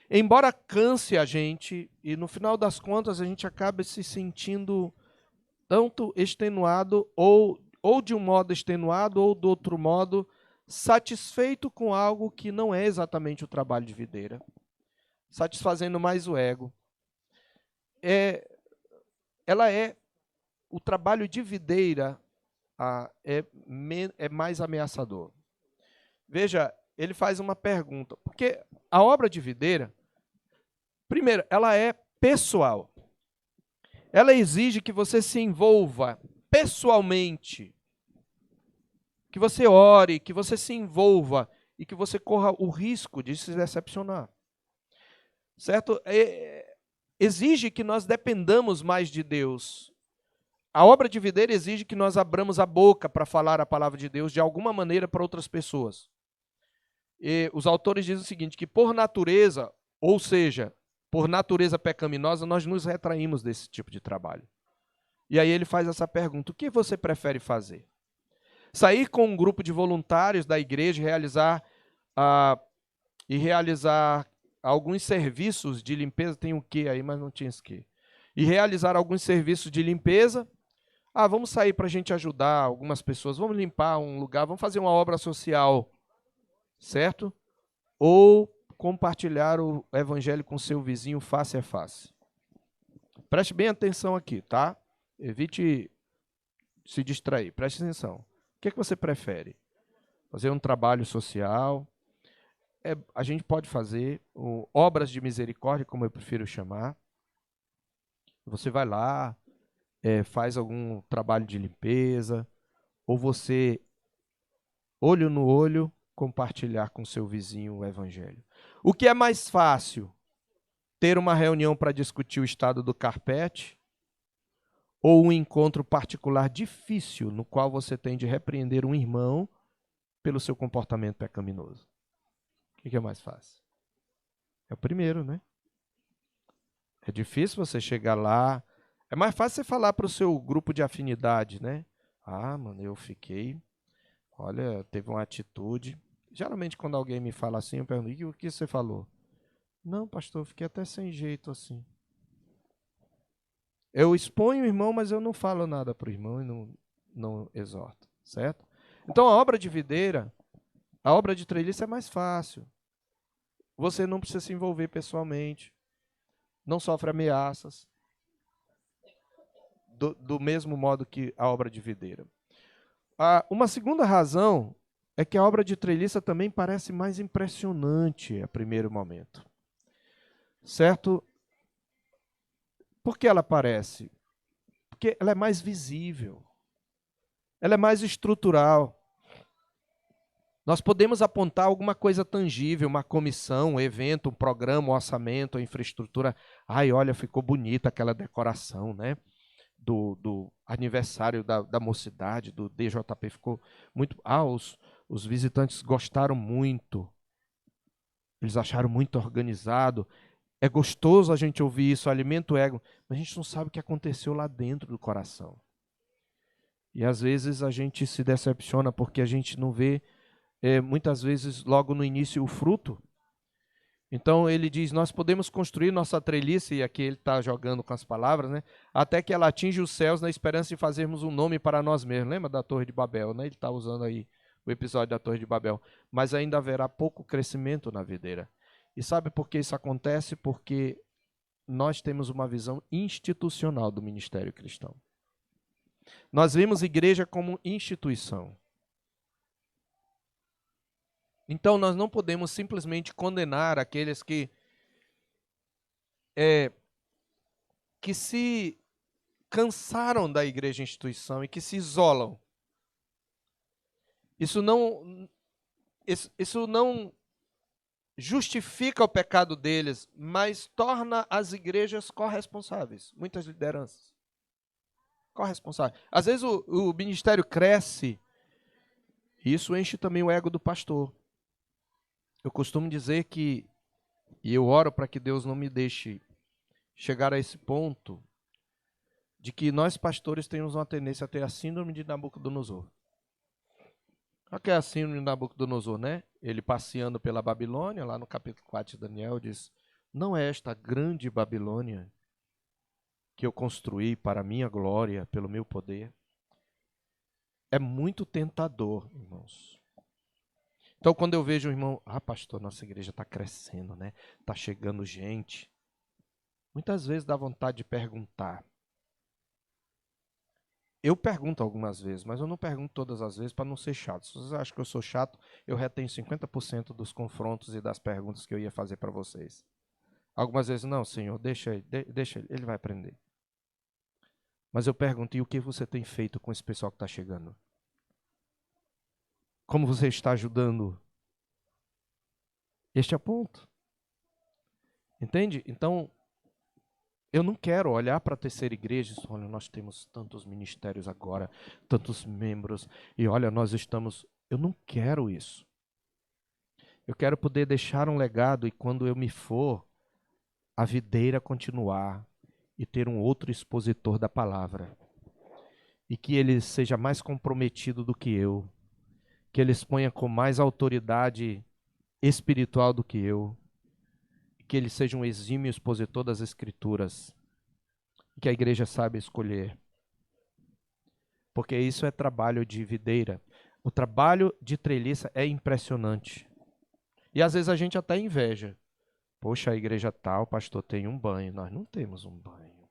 Embora canse a gente, e no final das contas a gente acaba se sentindo tanto extenuado, ou de um modo extenuado, ou do outro modo satisfeito com algo que não é exatamente o trabalho de videira, satisfazendo mais o ego. O trabalho de videira é mais ameaçador. Veja, ele faz uma pergunta, porque a obra de videira, primeiro, ela é pessoal. Ela exige que você se envolva pessoalmente, que você ore, que você se envolva e que você corra o risco de se decepcionar. Certo? Exige que nós dependamos mais de Deus. A obra de videira exige que nós abramos a boca para falar a palavra de Deus de alguma maneira para outras pessoas. E os autores dizem o seguinte, que por natureza, ou seja, por natureza pecaminosa, nós nos retraímos desse tipo de trabalho. E aí ele faz essa pergunta: o que você prefere fazer? Sair com um grupo de voluntários da igreja e realizar alguns serviços de limpeza, tem o que aí, mas não tinha esse que. E realizar alguns serviços de limpeza. Vamos sair para a gente ajudar algumas pessoas, vamos limpar um lugar, vamos fazer uma obra social, certo? Ou compartilhar o evangelho com seu vizinho face a face. Preste bem atenção aqui, tá? Evite se distrair, preste atenção. O que você prefere? Fazer um trabalho social? A gente pode fazer obras de misericórdia, como eu prefiro chamar. Você vai lá, faz algum trabalho de limpeza, ou você, olho no olho, compartilhar com seu vizinho o evangelho? O que é mais fácil? Ter uma reunião para discutir o estado do carpete ou um encontro particular difícil no qual você tem de repreender um irmão pelo seu comportamento pecaminoso? O que é mais fácil? É o primeiro, né? É difícil você chegar lá. É mais fácil você falar para o seu grupo de afinidade, né? Ah, mano, eu fiquei. Olha, teve uma atitude. Geralmente, quando alguém me fala assim, eu pergunto: e o que você falou? Não, pastor, eu fiquei até sem jeito assim. Eu exponho o irmão, mas eu não falo nada para o irmão e não exorto, certo? Então, a obra de videira, a obra de treliça é mais fácil. Você não precisa se envolver pessoalmente. Não sofre ameaças. Do mesmo modo que a obra de videira. Uma segunda razão é que a obra de treliça também parece mais impressionante a primeiro momento. Certo? Por que ela parece? Porque ela é mais visível. Ela é mais estrutural. Nós podemos apontar alguma coisa tangível, uma comissão, um evento, um programa, um orçamento, uma infraestrutura. Ai, olha, ficou bonita aquela decoração, né? Do aniversário da mocidade, do DJP, ficou muito... os visitantes gostaram muito. Eles acharam muito organizado. É gostoso a gente ouvir isso, alimenta o ego, mas a gente não sabe o que aconteceu lá dentro do coração. E às vezes a gente se decepciona porque a gente não vê, muitas vezes, logo no início, o fruto. Então ele diz, nós podemos construir nossa treliça, e aqui ele está jogando com as palavras, né? Até que ela atinja os céus na esperança de fazermos um nome para nós mesmos. Lembra da Torre de Babel, né? Ele está usando aí o episódio da Torre de Babel. Mas ainda haverá pouco crescimento na videira. E sabe por que isso acontece? Porque nós temos uma visão institucional do ministério cristão. Nós vemos igreja como instituição. Então nós não podemos simplesmente condenar aqueles que se cansaram da igreja instituição e que se isolam. Isso não justifica o pecado deles, mas torna as igrejas corresponsáveis. Muitas lideranças corresponsáveis. Às vezes o ministério cresce e isso enche também o ego do pastor. Eu costumo dizer que, e eu oro para que Deus não me deixe chegar a esse ponto, de que nós pastores temos uma tendência a ter a síndrome de Nabucodonosor. O que é a síndrome de Nabucodonosor, né? Ele passeando pela Babilônia, lá no capítulo 4 de Daniel, diz, não é esta grande Babilônia que eu construí para a minha glória, pelo meu poder? É muito tentador, irmãos. Então, quando eu vejo um irmão, pastor, nossa igreja está crescendo, né? Está chegando gente. Muitas vezes dá vontade de perguntar. Eu pergunto algumas vezes, mas eu não pergunto todas as vezes para não ser chato. Se vocês acham que eu sou chato, eu retenho 50% dos confrontos e das perguntas que eu ia fazer para vocês. Algumas vezes, não, Senhor, deixa ele vai aprender. Mas eu pergunto, e o que você tem feito com esse pessoal que está chegando? Como você está ajudando? Este é o ponto. Entende? Então, eu não quero olhar para a terceira igreja e dizer, olha, nós temos tantos ministérios agora, tantos membros, e olha, nós estamos... Eu não quero isso. Eu quero poder deixar um legado e quando eu me for, a videira continuar e ter um outro expositor da palavra. E que ele seja mais comprometido do que eu. Que ele exponha com mais autoridade espiritual do que eu. Que ele seja um exímio expositor das Escrituras. Que a igreja saiba escolher. Porque isso é trabalho de videira. O trabalho de treliça é impressionante. E às vezes a gente até inveja. Poxa, a igreja tal, pastor, tem um banho. Nós não temos um banho.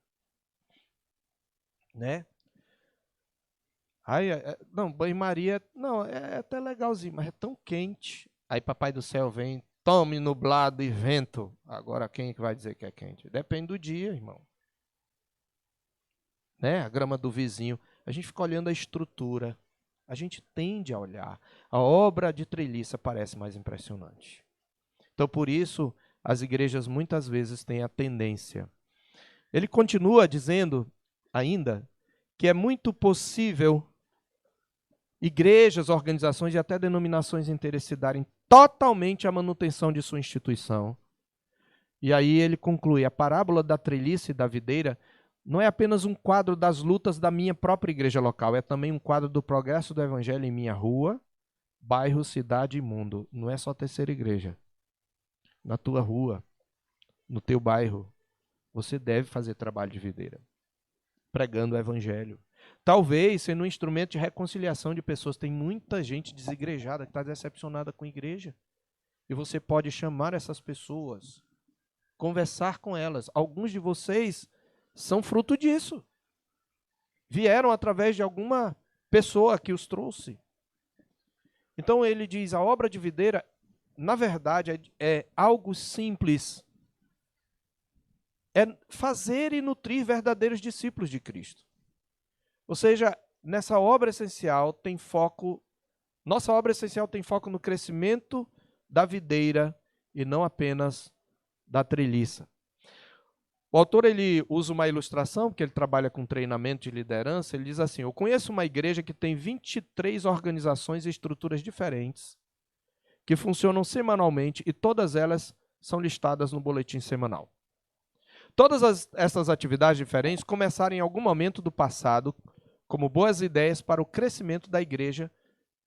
Né? Ai, não, banho-maria, não, é até legalzinho, mas é tão quente. Aí papai do céu vem, tome nublado e vento. Agora quem é que vai dizer que é quente? Depende do dia, irmão. Né? A grama do vizinho. A gente fica olhando a estrutura. a gente tende a olhar. A obra de treliça parece mais impressionante. Então, por isso, as igrejas muitas vezes têm a tendência. Ele continua dizendo ainda que é muito possível igrejas, organizações e até denominações interessedarem totalmente a manutenção de sua instituição. E aí ele conclui: a parábola da treliça e da videira não é apenas um quadro das lutas da minha própria igreja local, é também um quadro do progresso do evangelho em minha rua, bairro, cidade e mundo. Não é só terceira igreja. Na tua rua, no teu bairro, você deve fazer trabalho de videira, pregando o evangelho. Talvez sendo um instrumento de reconciliação de pessoas. Tem muita gente desigrejada que está decepcionada com a igreja. E você pode chamar essas pessoas, conversar com elas. Alguns de vocês são fruto disso. Vieram através de alguma pessoa que os trouxe. Então ele diz, a obra de videira, na verdade, é algo simples. É fazer e nutrir verdadeiros discípulos de Cristo. Ou seja, nessa obra essencial tem foco, nossa obra essencial tem foco no crescimento da videira e não apenas da treliça. O autor ele usa uma ilustração, porque ele trabalha com treinamento de liderança. Ele diz assim: eu conheço uma igreja que tem 23 organizações e estruturas diferentes, que funcionam semanalmente e todas elas são listadas no boletim semanal. Todas essas atividades diferentes começaram em algum momento do passado como boas ideias para o crescimento da igreja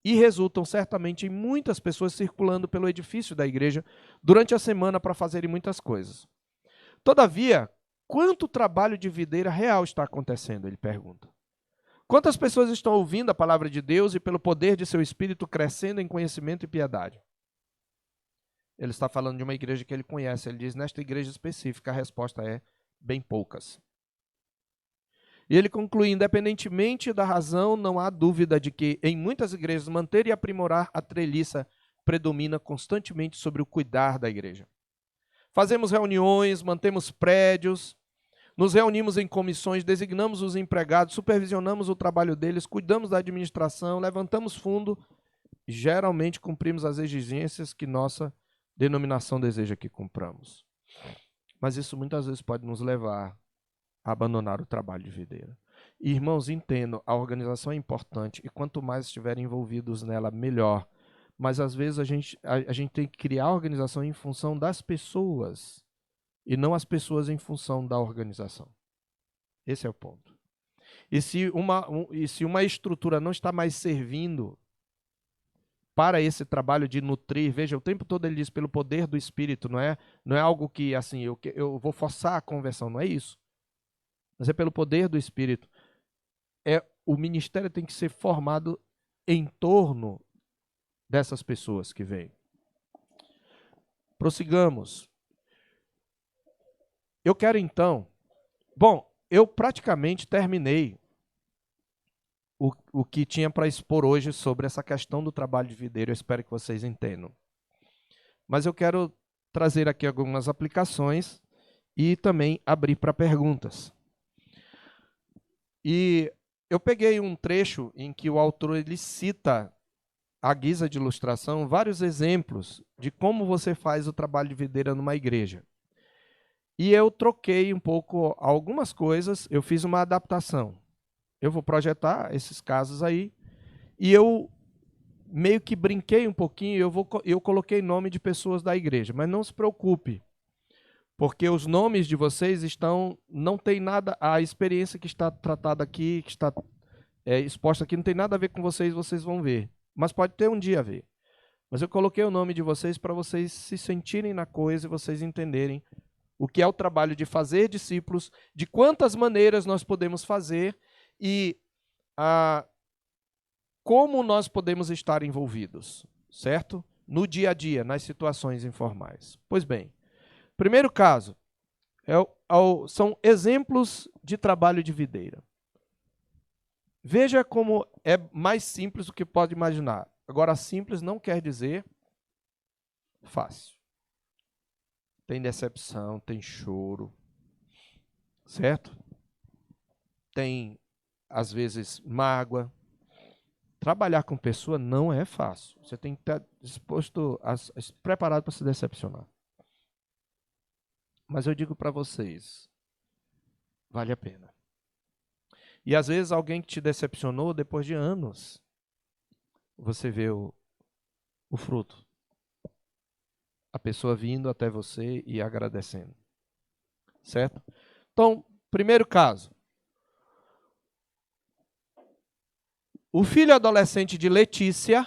e resultam certamente em muitas pessoas circulando pelo edifício da igreja durante a semana para fazerem muitas coisas. Todavia, quanto trabalho de videira real está acontecendo? Ele pergunta. Quantas pessoas estão ouvindo a palavra de Deus e pelo poder de seu espírito crescendo em conhecimento e piedade? Ele está falando de uma igreja que ele conhece. Ele diz, nesta igreja específica, a resposta é bem poucas. E ele conclui, independentemente da razão, não há dúvida de que, em muitas igrejas, manter e aprimorar a treliça predomina constantemente sobre o cuidar da igreja. Fazemos reuniões, mantemos prédios, nos reunimos em comissões, designamos os empregados, supervisionamos o trabalho deles, cuidamos da administração, levantamos fundo e geralmente cumprimos as exigências que nossa denominação deseja que cumpramos. Mas isso muitas vezes pode nos levar a abandonar o trabalho de videira. E, irmãos, entendam, a organização é importante e quanto mais estiverem envolvidos nela, melhor. Mas às vezes a gente tem que criar a organização em função das pessoas e não as pessoas em função da organização. Esse é o ponto. E se uma estrutura não está mais servindo para esse trabalho de nutrir, veja, o tempo todo ele diz pelo poder do Espírito, não é algo que assim eu vou forçar a conversão, não é isso. Mas é pelo poder do Espírito. O ministério tem que ser formado em torno dessas pessoas que vêm. Prossigamos. Eu quero então... Bom, eu praticamente terminei o que tinha para expor hoje sobre essa questão do trabalho de videira. Eu espero que vocês entendam. Mas eu quero trazer aqui algumas aplicações e também abrir para perguntas. E eu peguei um trecho em que o autor ele cita, à guisa de ilustração, vários exemplos de como você faz o trabalho de videira numa igreja. E eu troquei um pouco algumas coisas, eu fiz uma adaptação. Eu vou projetar esses casos aí, e eu meio que brinquei um pouquinho, eu coloquei nome de pessoas da igreja, mas não se preocupe, porque os nomes de vocês não tem nada, a experiência que está tratada aqui, que está exposta aqui, não tem nada a ver com vocês vão ver. Mas pode ter um dia a ver. Mas eu coloquei o nome de vocês para vocês se sentirem na coisa e vocês entenderem o que é o trabalho de fazer discípulos, de quantas maneiras nós podemos fazer e como nós podemos estar envolvidos, certo? No dia a dia, nas situações informais. Pois bem, primeiro caso, são exemplos de trabalho de videira. Veja como é mais simples do que pode imaginar. Agora, simples não quer dizer fácil. Tem decepção, tem choro, certo? Tem, às vezes, mágoa, trabalhar com pessoa não é fácil. Você tem que estar disposto, preparado para se decepcionar. Mas eu digo para vocês, vale a pena. E às vezes alguém que te decepcionou, depois de anos, você vê o fruto. A pessoa vindo até você e agradecendo. Certo? Então, primeiro caso. O filho adolescente de Letícia.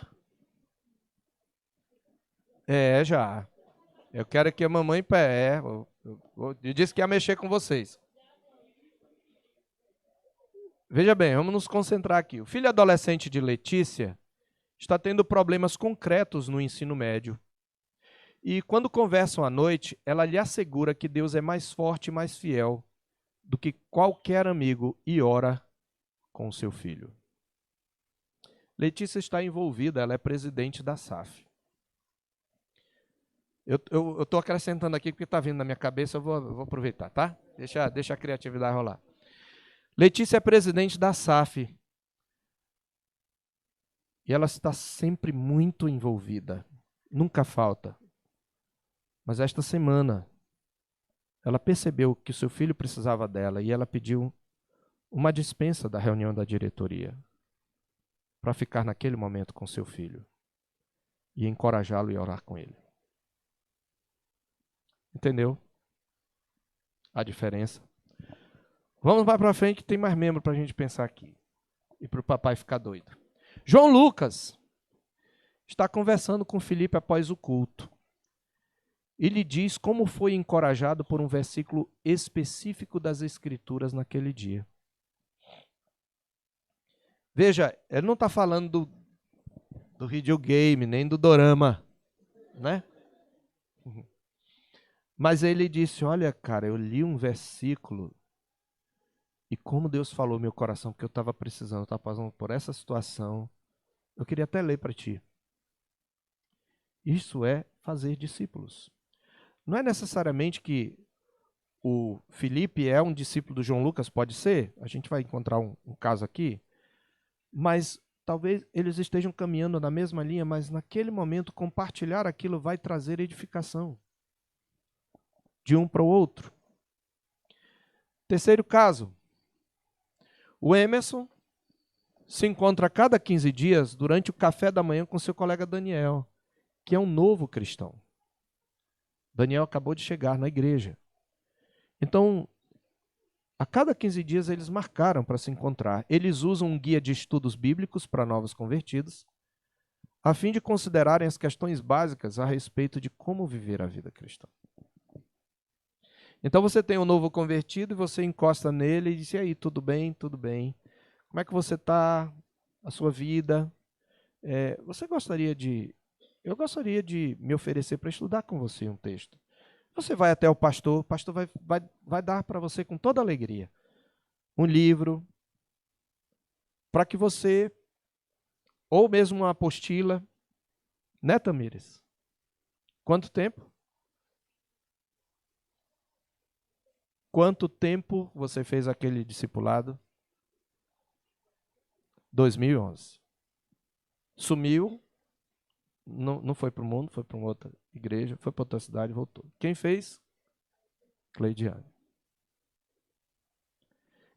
Já. Eu quero que a mamãe... Eu disse que ia mexer com vocês. Veja bem, vamos nos concentrar aqui. O filho adolescente de Letícia está tendo problemas concretos no ensino médio. E quando conversam à noite, ela lhe assegura que Deus é mais forte e mais fiel do que qualquer amigo e ora com o seu filho. Letícia está envolvida, ela é presidente da SAF. Eu estou acrescentando aqui porque está vindo na minha cabeça, eu vou aproveitar, tá? Deixa a criatividade rolar. Letícia é presidente da SAF. E ela está sempre muito envolvida. Nunca falta. Mas esta semana, ela percebeu que o seu filho precisava dela e ela pediu uma dispensa da reunião da diretoria para ficar naquele momento com seu filho e encorajá-lo e orar com ele. Entendeu a diferença? Vamos mais para frente que tem mais membro para a gente pensar aqui e para o papai ficar doido. João Lucas está conversando com Filipe após o culto. E lhe diz como foi encorajado por um versículo específico das Escrituras naquele dia. Veja, ele não está falando do videogame, nem do dorama, né? Mas ele disse, olha, cara, eu li um versículo e como Deus falou no meu coração, porque eu estava precisando, eu estava passando por essa situação, eu queria até ler para ti. Isso é fazer discípulos. Não é necessariamente que o Filipe é um discípulo do João Lucas, pode ser, a gente vai encontrar um caso aqui, mas talvez eles estejam caminhando na mesma linha, mas naquele momento compartilhar aquilo vai trazer edificação de um para o outro. Terceiro caso, o Emerson se encontra a cada 15 dias durante o café da manhã com seu colega Daniel, que é um novo cristão. Daniel acabou de chegar na igreja. Então, a cada 15 dias eles marcaram para se encontrar. Eles usam um guia de estudos bíblicos para novos convertidos, a fim de considerarem as questões básicas a respeito de como viver a vida cristã. Então você tem um novo convertido e você encosta nele e diz, e aí, tudo bem? Tudo bem. Como é que você está? A sua vida? Eu gostaria de me oferecer para estudar com você um texto. Você vai até o pastor vai dar para você com toda alegria um livro, para que você, ou mesmo uma apostila, né, Tamires? Quanto tempo? Quanto tempo você fez aquele discipulado? 2011. Sumiu, não foi para o mundo, foi para uma outra igreja, foi para outra cidade e voltou. Quem fez? Cleidiane.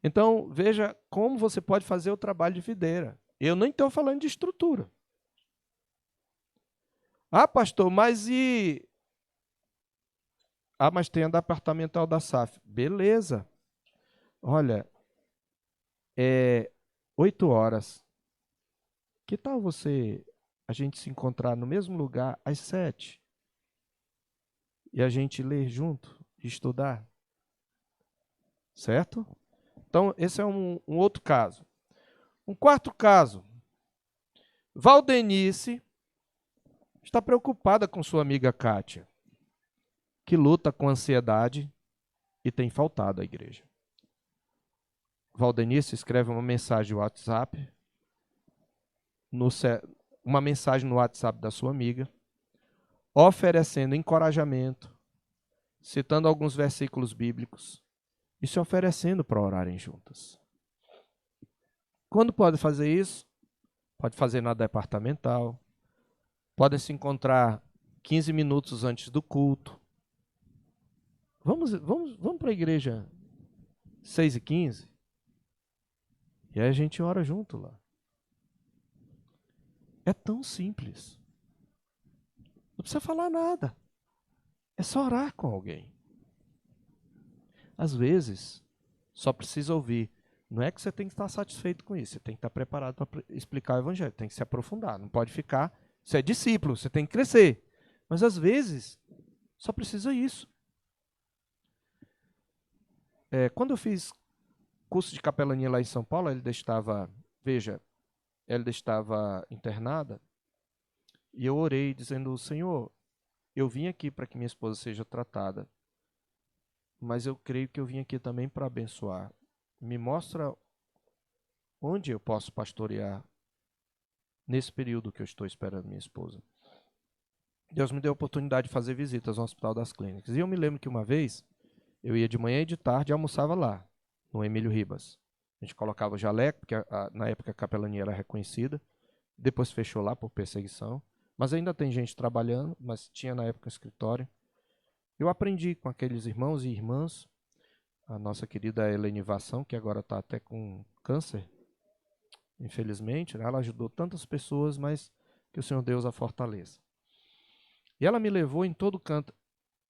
Então, veja como você pode fazer o trabalho de videira. Eu nem estou falando de estrutura. Ah, pastor, mas e... mas tem a departamental da SAF. Beleza. Olha, 8 horas. Que tal a gente se encontrar no mesmo lugar às 7? E a gente ler junto, estudar? Certo? Então, esse é um outro caso. Um quarto caso. Valdenice está preocupada com sua amiga Kátia, que luta com ansiedade e tem faltado à igreja. Valdenice escreve uma mensagem no WhatsApp, uma mensagem no WhatsApp da sua amiga, oferecendo encorajamento, citando alguns versículos bíblicos e se oferecendo para orarem juntas. Quando pode fazer isso? pode fazer na departamental, podem se encontrar 15 minutos antes do culto. Vamos para a igreja 6h15? E aí a gente ora junto lá. É tão simples. Não precisa falar nada. É só orar com alguém. Às vezes, só precisa ouvir. Não é que você tem que estar satisfeito com isso. Você tem que estar preparado para explicar o evangelho. Tem que se aprofundar. Não pode ficar... Você é discípulo, você tem que crescer. Mas às vezes, só precisa isso. Quando eu fiz curso de capelania lá em São Paulo, ela estava internada, e eu orei dizendo: Senhor, eu vim aqui para que minha esposa seja tratada, mas eu creio que eu vim aqui também para abençoar. Me mostra onde eu posso pastorear nesse período que eu estou esperando minha esposa. Deus me deu a oportunidade de fazer visitas no Hospital das Clínicas. E eu me lembro que uma vez, eu ia de manhã e de tarde e almoçava lá, no Emílio Ribas. A gente colocava o jaleco, porque na época a capelania era reconhecida. Depois fechou lá por perseguição. Mas ainda tem gente trabalhando, mas tinha na época um escritório. Eu aprendi com aqueles irmãos e irmãs. A nossa querida Helene Vação, que agora está até com câncer, infelizmente, né? Ela ajudou tantas pessoas, mas que o Senhor Deus a fortaleça. E ela me levou em todo canto.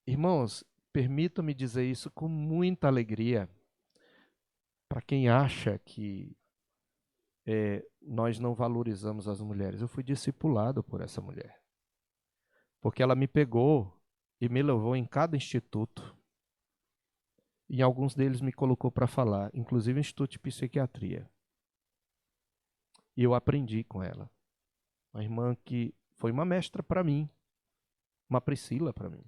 Irmãos, permita-me dizer isso com muita alegria. Para quem acha que nós não valorizamos as mulheres, eu fui discipulado por essa mulher. Porque ela me pegou e me levou em cada instituto. Em alguns deles me colocou para falar, inclusive o Instituto de Psiquiatria. E eu aprendi com ela. Uma irmã que foi uma mestra para mim, uma Priscila para mim.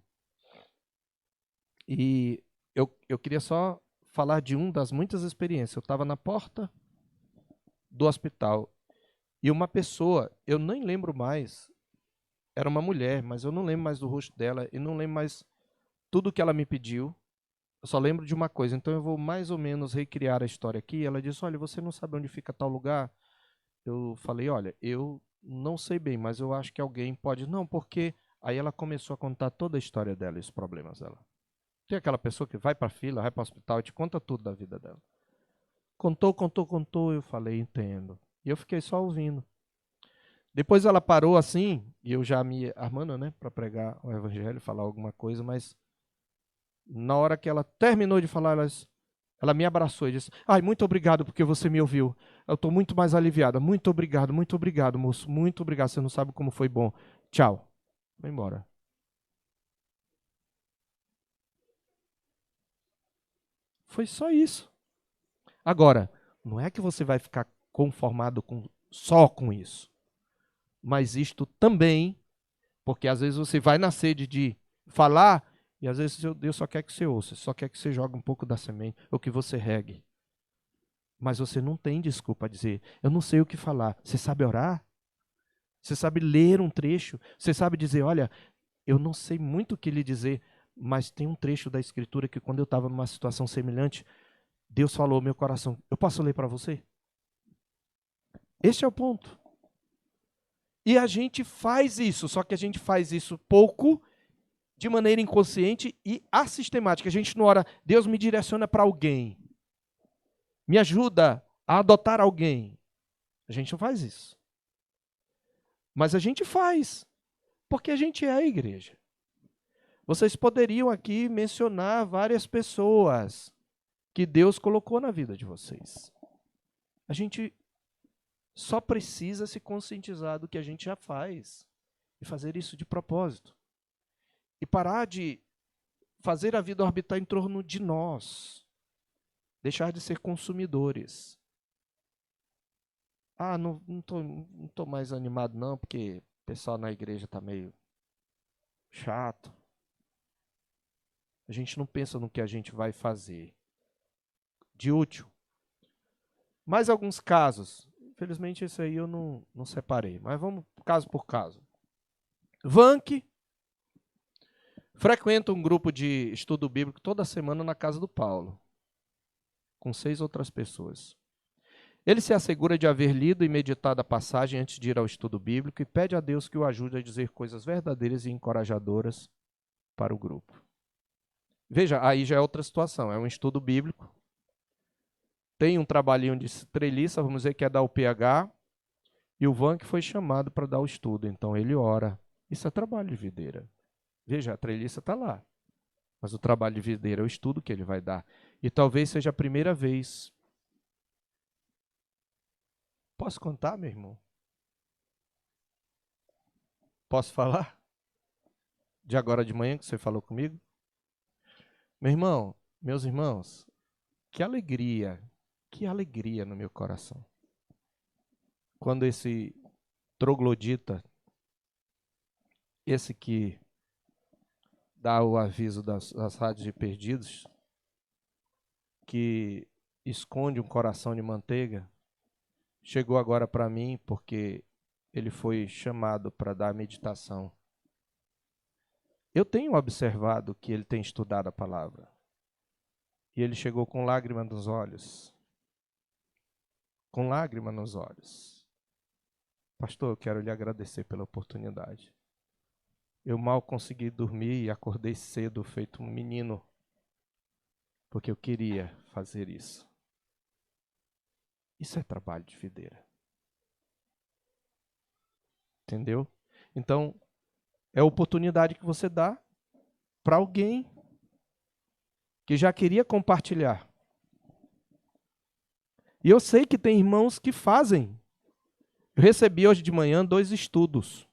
E eu queria só falar de uma das muitas experiências. Eu estava na porta do hospital e uma pessoa, eu nem lembro mais, era uma mulher, mas eu não lembro mais do rosto dela e não lembro mais tudo que ela me pediu. Eu só lembro de uma coisa, então eu vou mais ou menos recriar a história aqui. Ela disse: olha, você não sabe onde fica tal lugar? Eu falei: olha, eu não sei bem, mas eu acho que alguém pode. Não, porque... Aí ela começou a contar toda a história dela e os problemas dela. Tem aquela pessoa que vai para a fila, vai para o hospital e te conta tudo da vida dela. Contou, eu falei: entendo. E eu fiquei só ouvindo. Depois ela parou assim, e eu já me armando, né, para pregar o evangelho, falar alguma coisa, mas na hora que ela terminou de falar, ela me abraçou e disse: ai, muito obrigado porque você me ouviu. Eu estou muito mais aliviada. Muito obrigado, moço. Muito obrigado. Você não sabe como foi bom. Tchau. Foi embora. Foi só isso. Agora, não é que você vai ficar conformado só com isso. Mas isto também, porque às vezes você vai na sede de falar, e às vezes Deus só quer que você ouça, só quer que você jogue um pouco da semente, ou que você regue. Mas você não tem desculpa a dizer: eu não sei o que falar. Você sabe orar? Você sabe ler um trecho? Você sabe dizer: olha, eu não sei muito o que lhe dizer, mas tem um trecho da Escritura que quando eu estava numa situação semelhante, Deus falou ao meu coração. Eu posso ler para você? Este é o ponto. E a gente faz isso, só que a gente faz isso pouco, de maneira inconsciente e assistemática. A gente não ora: Deus me direciona para alguém, me ajuda a adotar alguém. A gente não faz isso. Mas a gente faz, porque a gente é a igreja. Vocês poderiam aqui mencionar várias pessoas que Deus colocou na vida de vocês. A gente só precisa se conscientizar do que a gente já faz e fazer isso de propósito. E parar de fazer a vida orbitar em torno de nós. Deixar de ser consumidores. Ah, não tô mais animado não, porque o pessoal na igreja está meio chato. A gente não pensa no que a gente vai fazer de útil. Mais alguns casos. Infelizmente, esse aí eu não separei. Mas vamos caso por caso. Vank frequenta um grupo de estudo bíblico toda semana na casa do Paulo, com 6 outras pessoas. Ele se assegura de haver lido e meditado a passagem antes de ir ao estudo bíblico e pede a Deus que o ajude a dizer coisas verdadeiras e encorajadoras para o grupo. Veja, aí já é outra situação, é um estudo bíblico. Tem um trabalhinho de treliça, vamos dizer que é da UPH, e o Van que foi chamado para dar o estudo, então ele ora. Isso é trabalho de videira. Veja, a treliça está lá, mas o trabalho de videira é o estudo que ele vai dar. E talvez seja a primeira vez. Posso contar, meu irmão? Posso falar? De agora de manhã que você falou comigo? Meu irmão, meus irmãos, que alegria no meu coração. Quando esse troglodita, esse que dá o aviso das rádios de perdidos, que esconde um coração de manteiga, chegou agora para mim porque ele foi chamado para dar a meditação. Eu tenho observado que ele tem estudado a palavra. E ele chegou com lágrima nos olhos. Com lágrima nos olhos. Pastor, eu quero lhe agradecer pela oportunidade. Eu mal consegui dormir e acordei cedo, feito um menino, porque eu queria fazer isso. Isso é trabalho de videira. Entendeu? Então, é a oportunidade que você dá para alguém que já queria compartilhar. E eu sei que tem irmãos que fazem. Eu recebi hoje de manhã 2 estudos.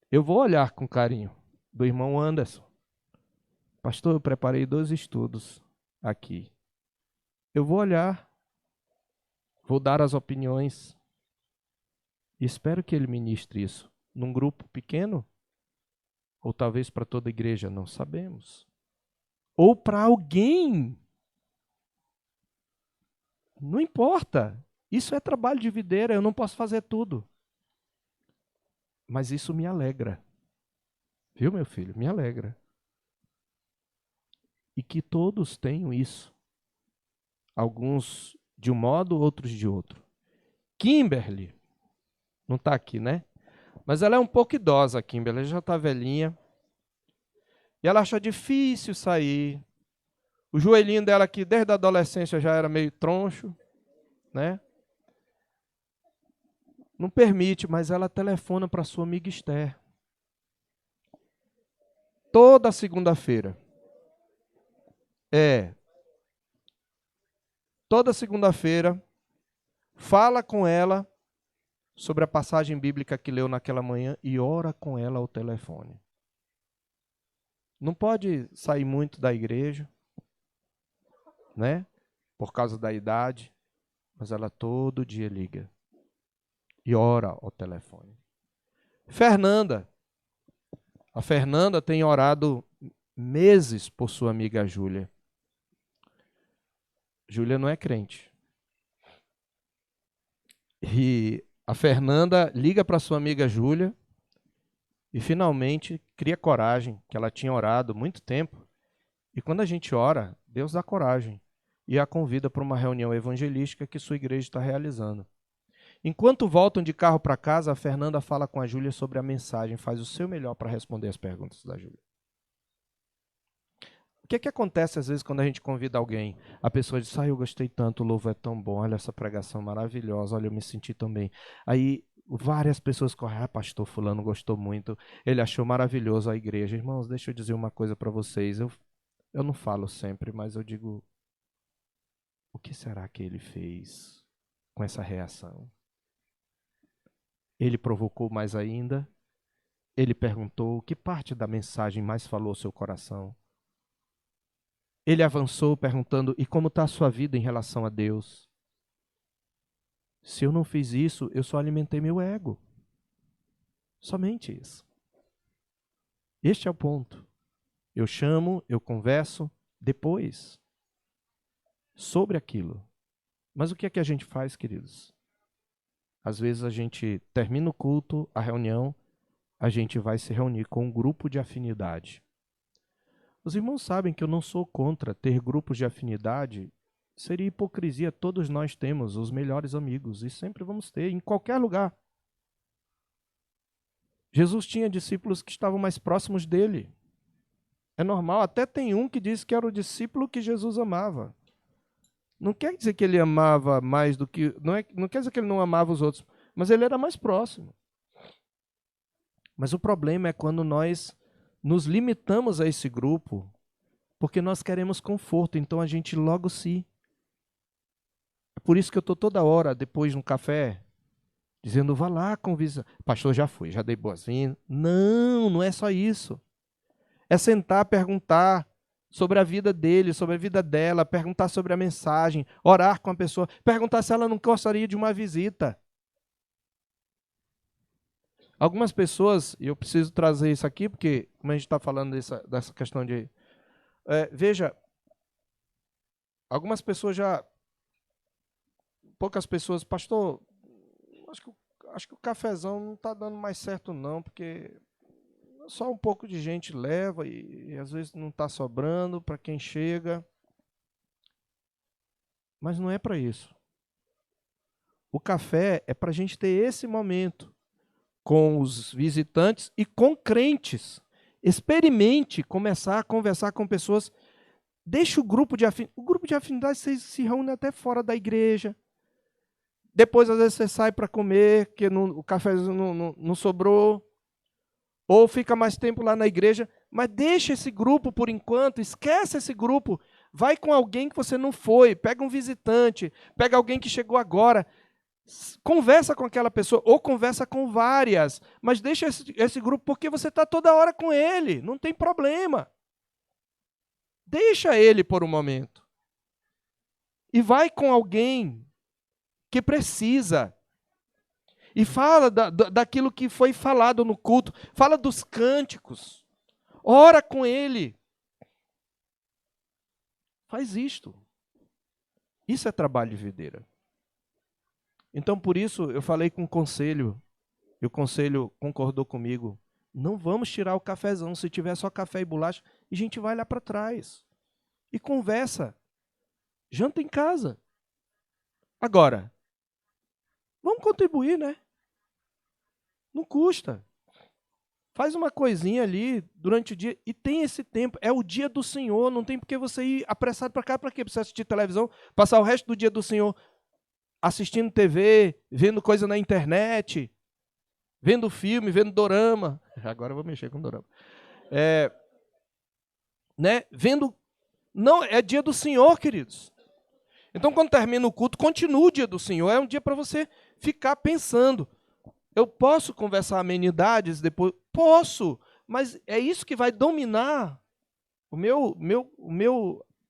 Eu vou olhar com carinho. Do irmão Anderson. Pastor, eu preparei 2 estudos aqui. Eu vou olhar. Vou dar as opiniões. E espero que ele ministre isso. Num grupo pequeno. Ou talvez para toda a igreja, não sabemos. Ou para alguém. Não importa. Isso é trabalho de videira, eu não posso fazer tudo. Mas isso me alegra. Viu, meu filho? Me alegra. E que todos tenham isso. Alguns de um modo, outros de outro. Kimberly, não está aqui, né? Mas ela é um pouco idosa, a Kimberly, ela já está velhinha. E ela acha difícil sair. O joelhinho dela aqui, desde a adolescência, já era meio troncho, né? Não permite, mas ela telefona para sua amiga Esther. Toda segunda-feira. Toda segunda-feira, fala com ela sobre a passagem bíblica que leu naquela manhã e ora com ela ao telefone. Não pode sair muito da igreja, né? Por causa da idade, mas ela todo dia liga e ora ao telefone. Fernanda. A Fernanda tem orado meses por sua amiga Júlia. Júlia não é crente. E a Fernanda liga para sua amiga Júlia e finalmente cria coragem, que ela tinha orado muito tempo. E quando a gente ora, Deus dá coragem e a convida para uma reunião evangelística que sua igreja está realizando. Enquanto voltam de carro para casa, a Fernanda fala com a Júlia sobre a mensagem, faz o seu melhor para responder as perguntas da Júlia. O que acontece às vezes quando a gente convida alguém? A pessoa diz, eu gostei tanto, o louvor é tão bom, olha essa pregação maravilhosa, olha, eu me senti tão bem. Aí várias pessoas correm, pastor fulano gostou muito, ele achou maravilhoso a igreja. Irmãos, deixa eu dizer uma coisa para vocês, eu não falo sempre, mas eu digo, o que será que ele fez com essa reação? Ele provocou mais ainda? Ele perguntou, que parte da mensagem mais falou ao seu coração? Ele avançou perguntando, e como está a sua vida em relação a Deus? Se eu não fiz isso, eu só alimentei meu ego. Somente isso. Este é o ponto. Eu chamo, eu converso depois sobre aquilo. Mas o que é que a gente faz, queridos? Às vezes a gente termina o culto, a reunião, a gente vai se reunir com um grupo de afinidade. Os irmãos sabem que eu não sou contra ter grupos de afinidade seria hipocrisia. Todos nós temos os melhores amigos e sempre vamos ter, em qualquer lugar. Jesus tinha discípulos que estavam mais próximos dele. É normal, até tem um que disse que era o discípulo que Jesus amava. Não quer dizer que ele amava mais do que... Não quer dizer que ele não amava os outros, mas ele era mais próximo. Mas o problema é quando nós nos limitamos a esse grupo, porque nós queremos conforto, então a gente logo se... É por isso que eu estou toda hora, depois de um café, dizendo, vá lá, convisa. Pastor, já fui, já dei boas-vindas. Não, não é só isso. É sentar, perguntar sobre a vida dele, sobre a vida dela, perguntar sobre a mensagem, orar com a pessoa, perguntar se ela não gostaria de uma visita. Algumas pessoas, e eu preciso trazer isso aqui, porque como a gente está falando dessa questão de... veja, algumas pessoas já... Poucas pessoas, pastor, acho que o cafezão não está dando mais certo não, porque só um pouco de gente leva e às vezes não está sobrando para quem chega. Mas não é para isso. O café é para a gente ter esse momento com os visitantes e com crentes. Experimente começar a conversar com pessoas. Deixa o grupo de afinidade. O grupo de afinidade se reúne até fora da igreja. Depois, às vezes, você sai para comer, porque o café não sobrou. Ou fica mais tempo lá na igreja. Mas deixa esse grupo por enquanto. Esquece esse grupo. Vai com alguém que você não foi. Pega um visitante. Pega alguém que chegou agora. Conversa com aquela pessoa. Ou conversa com várias. Mas deixa esse grupo porque você está toda hora com ele. Não tem problema. Deixa ele por um momento. E vai com alguém que precisa. E fala daquilo que foi falado no culto. Fala dos cânticos. Ora com ele. Faz isto. Isso é trabalho de videira. Então, por isso, eu falei com o conselho. E o conselho concordou comigo. Não vamos tirar o cafezão. Se tiver só café e bolacha, a gente vai lá para trás. E conversa. Janta em casa. Agora, vamos contribuir, né? Não custa. Faz uma coisinha ali durante o dia e tem esse tempo. É o dia do Senhor, não tem por que você ir apressado para cá. Para quê? Para você assistir televisão, passar o resto do dia do Senhor assistindo TV, vendo coisa na internet, vendo filme, vendo dorama. Agora eu vou mexer com dorama. Né? Vendo... Não, é dia do Senhor, queridos. Então, quando termina o culto, continua o dia do Senhor. É um dia para você ficar pensando. Eu posso conversar amenidades depois? Posso, mas é isso que vai dominar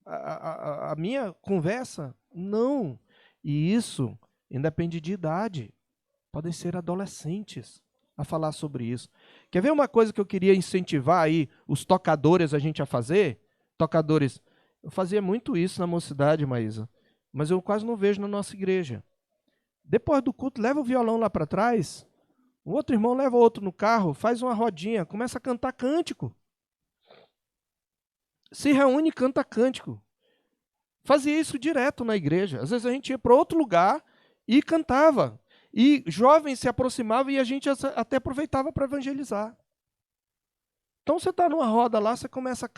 a minha conversa? Não. E isso independe de idade. Podem ser adolescentes a falar sobre isso. Quer ver uma coisa que eu queria incentivar aí os tocadores a gente a fazer? Tocadores. Eu fazia muito isso na mocidade, Maísa, mas eu quase não vejo na nossa igreja. Depois do culto, leva o violão lá para trás, o outro irmão leva o outro no carro, faz uma rodinha, começa a cantar cântico. Se reúne e canta cântico. Fazia isso direto na igreja. Às vezes a gente ia para outro lugar e cantava. E jovens se aproximavam e a gente até aproveitava para evangelizar. Então você está numa roda lá, você começa a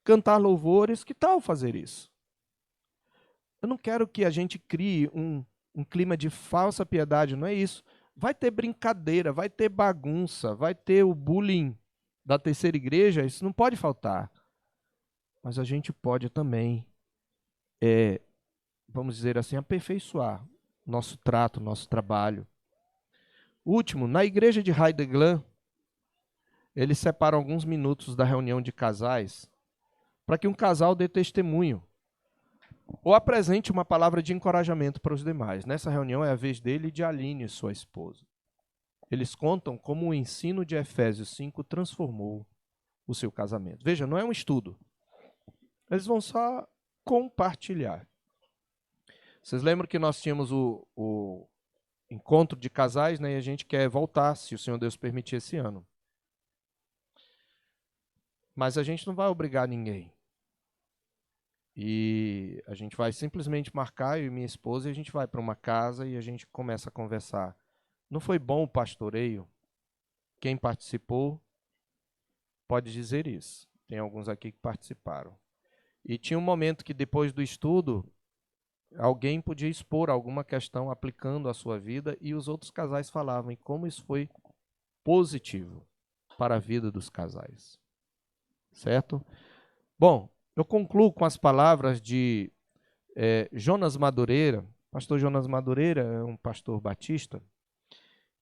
cantar louvores. Que tal fazer isso? Eu não quero que a gente crie um clima de falsa piedade, não é isso. Vai ter brincadeira, vai ter bagunça, vai ter o bullying da terceira igreja, isso não pode faltar. Mas a gente pode também, vamos dizer assim, aperfeiçoar nosso trato, nosso trabalho. Último, na igreja de Heidegler, eles separam alguns minutos da reunião de casais para que um casal dê testemunho ou apresente uma palavra de encorajamento para os demais. Nessa reunião é a vez dele e de Aline, sua esposa. Eles contam como o ensino de Efésios 5 transformou o seu casamento. Veja, não é um estudo. Eles vão só compartilhar. Vocês lembram que nós tínhamos o encontro de casais, né? E a gente quer voltar, se o Senhor Deus permitir, esse ano. Mas a gente não vai obrigar ninguém. E a gente vai simplesmente marcar, eu e minha esposa, e a gente vai para uma casa e a gente começa a conversar. Não foi bom o pastoreio? Quem participou pode dizer isso. Tem alguns aqui que participaram. E tinha um momento que depois do estudo, alguém podia expor alguma questão aplicando à sua vida e os outros casais falavam e como isso foi positivo para a vida dos casais. Certo? Bom, eu concluo com as palavras de Jonas Madureira. Pastor Jonas Madureira é um pastor batista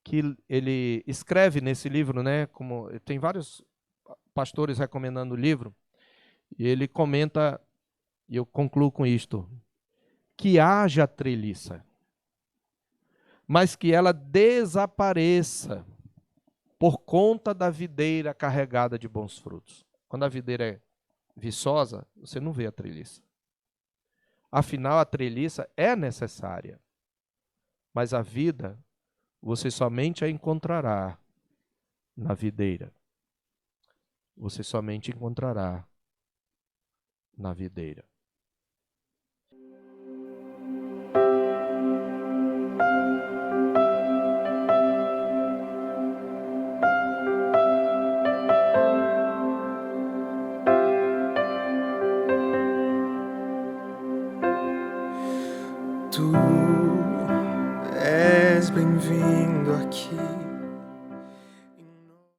que ele escreve nesse livro, né? Como tem vários pastores recomendando o livro, e ele comenta, e eu concluo com isto: que haja treliça, mas que ela desapareça por conta da videira carregada de bons frutos. Quando a videira é viçosa, você não vê a treliça. Afinal, a treliça é necessária, mas a vida você somente a encontrará na videira. Você somente encontrará na videira. Tu és bem-vindo aqui.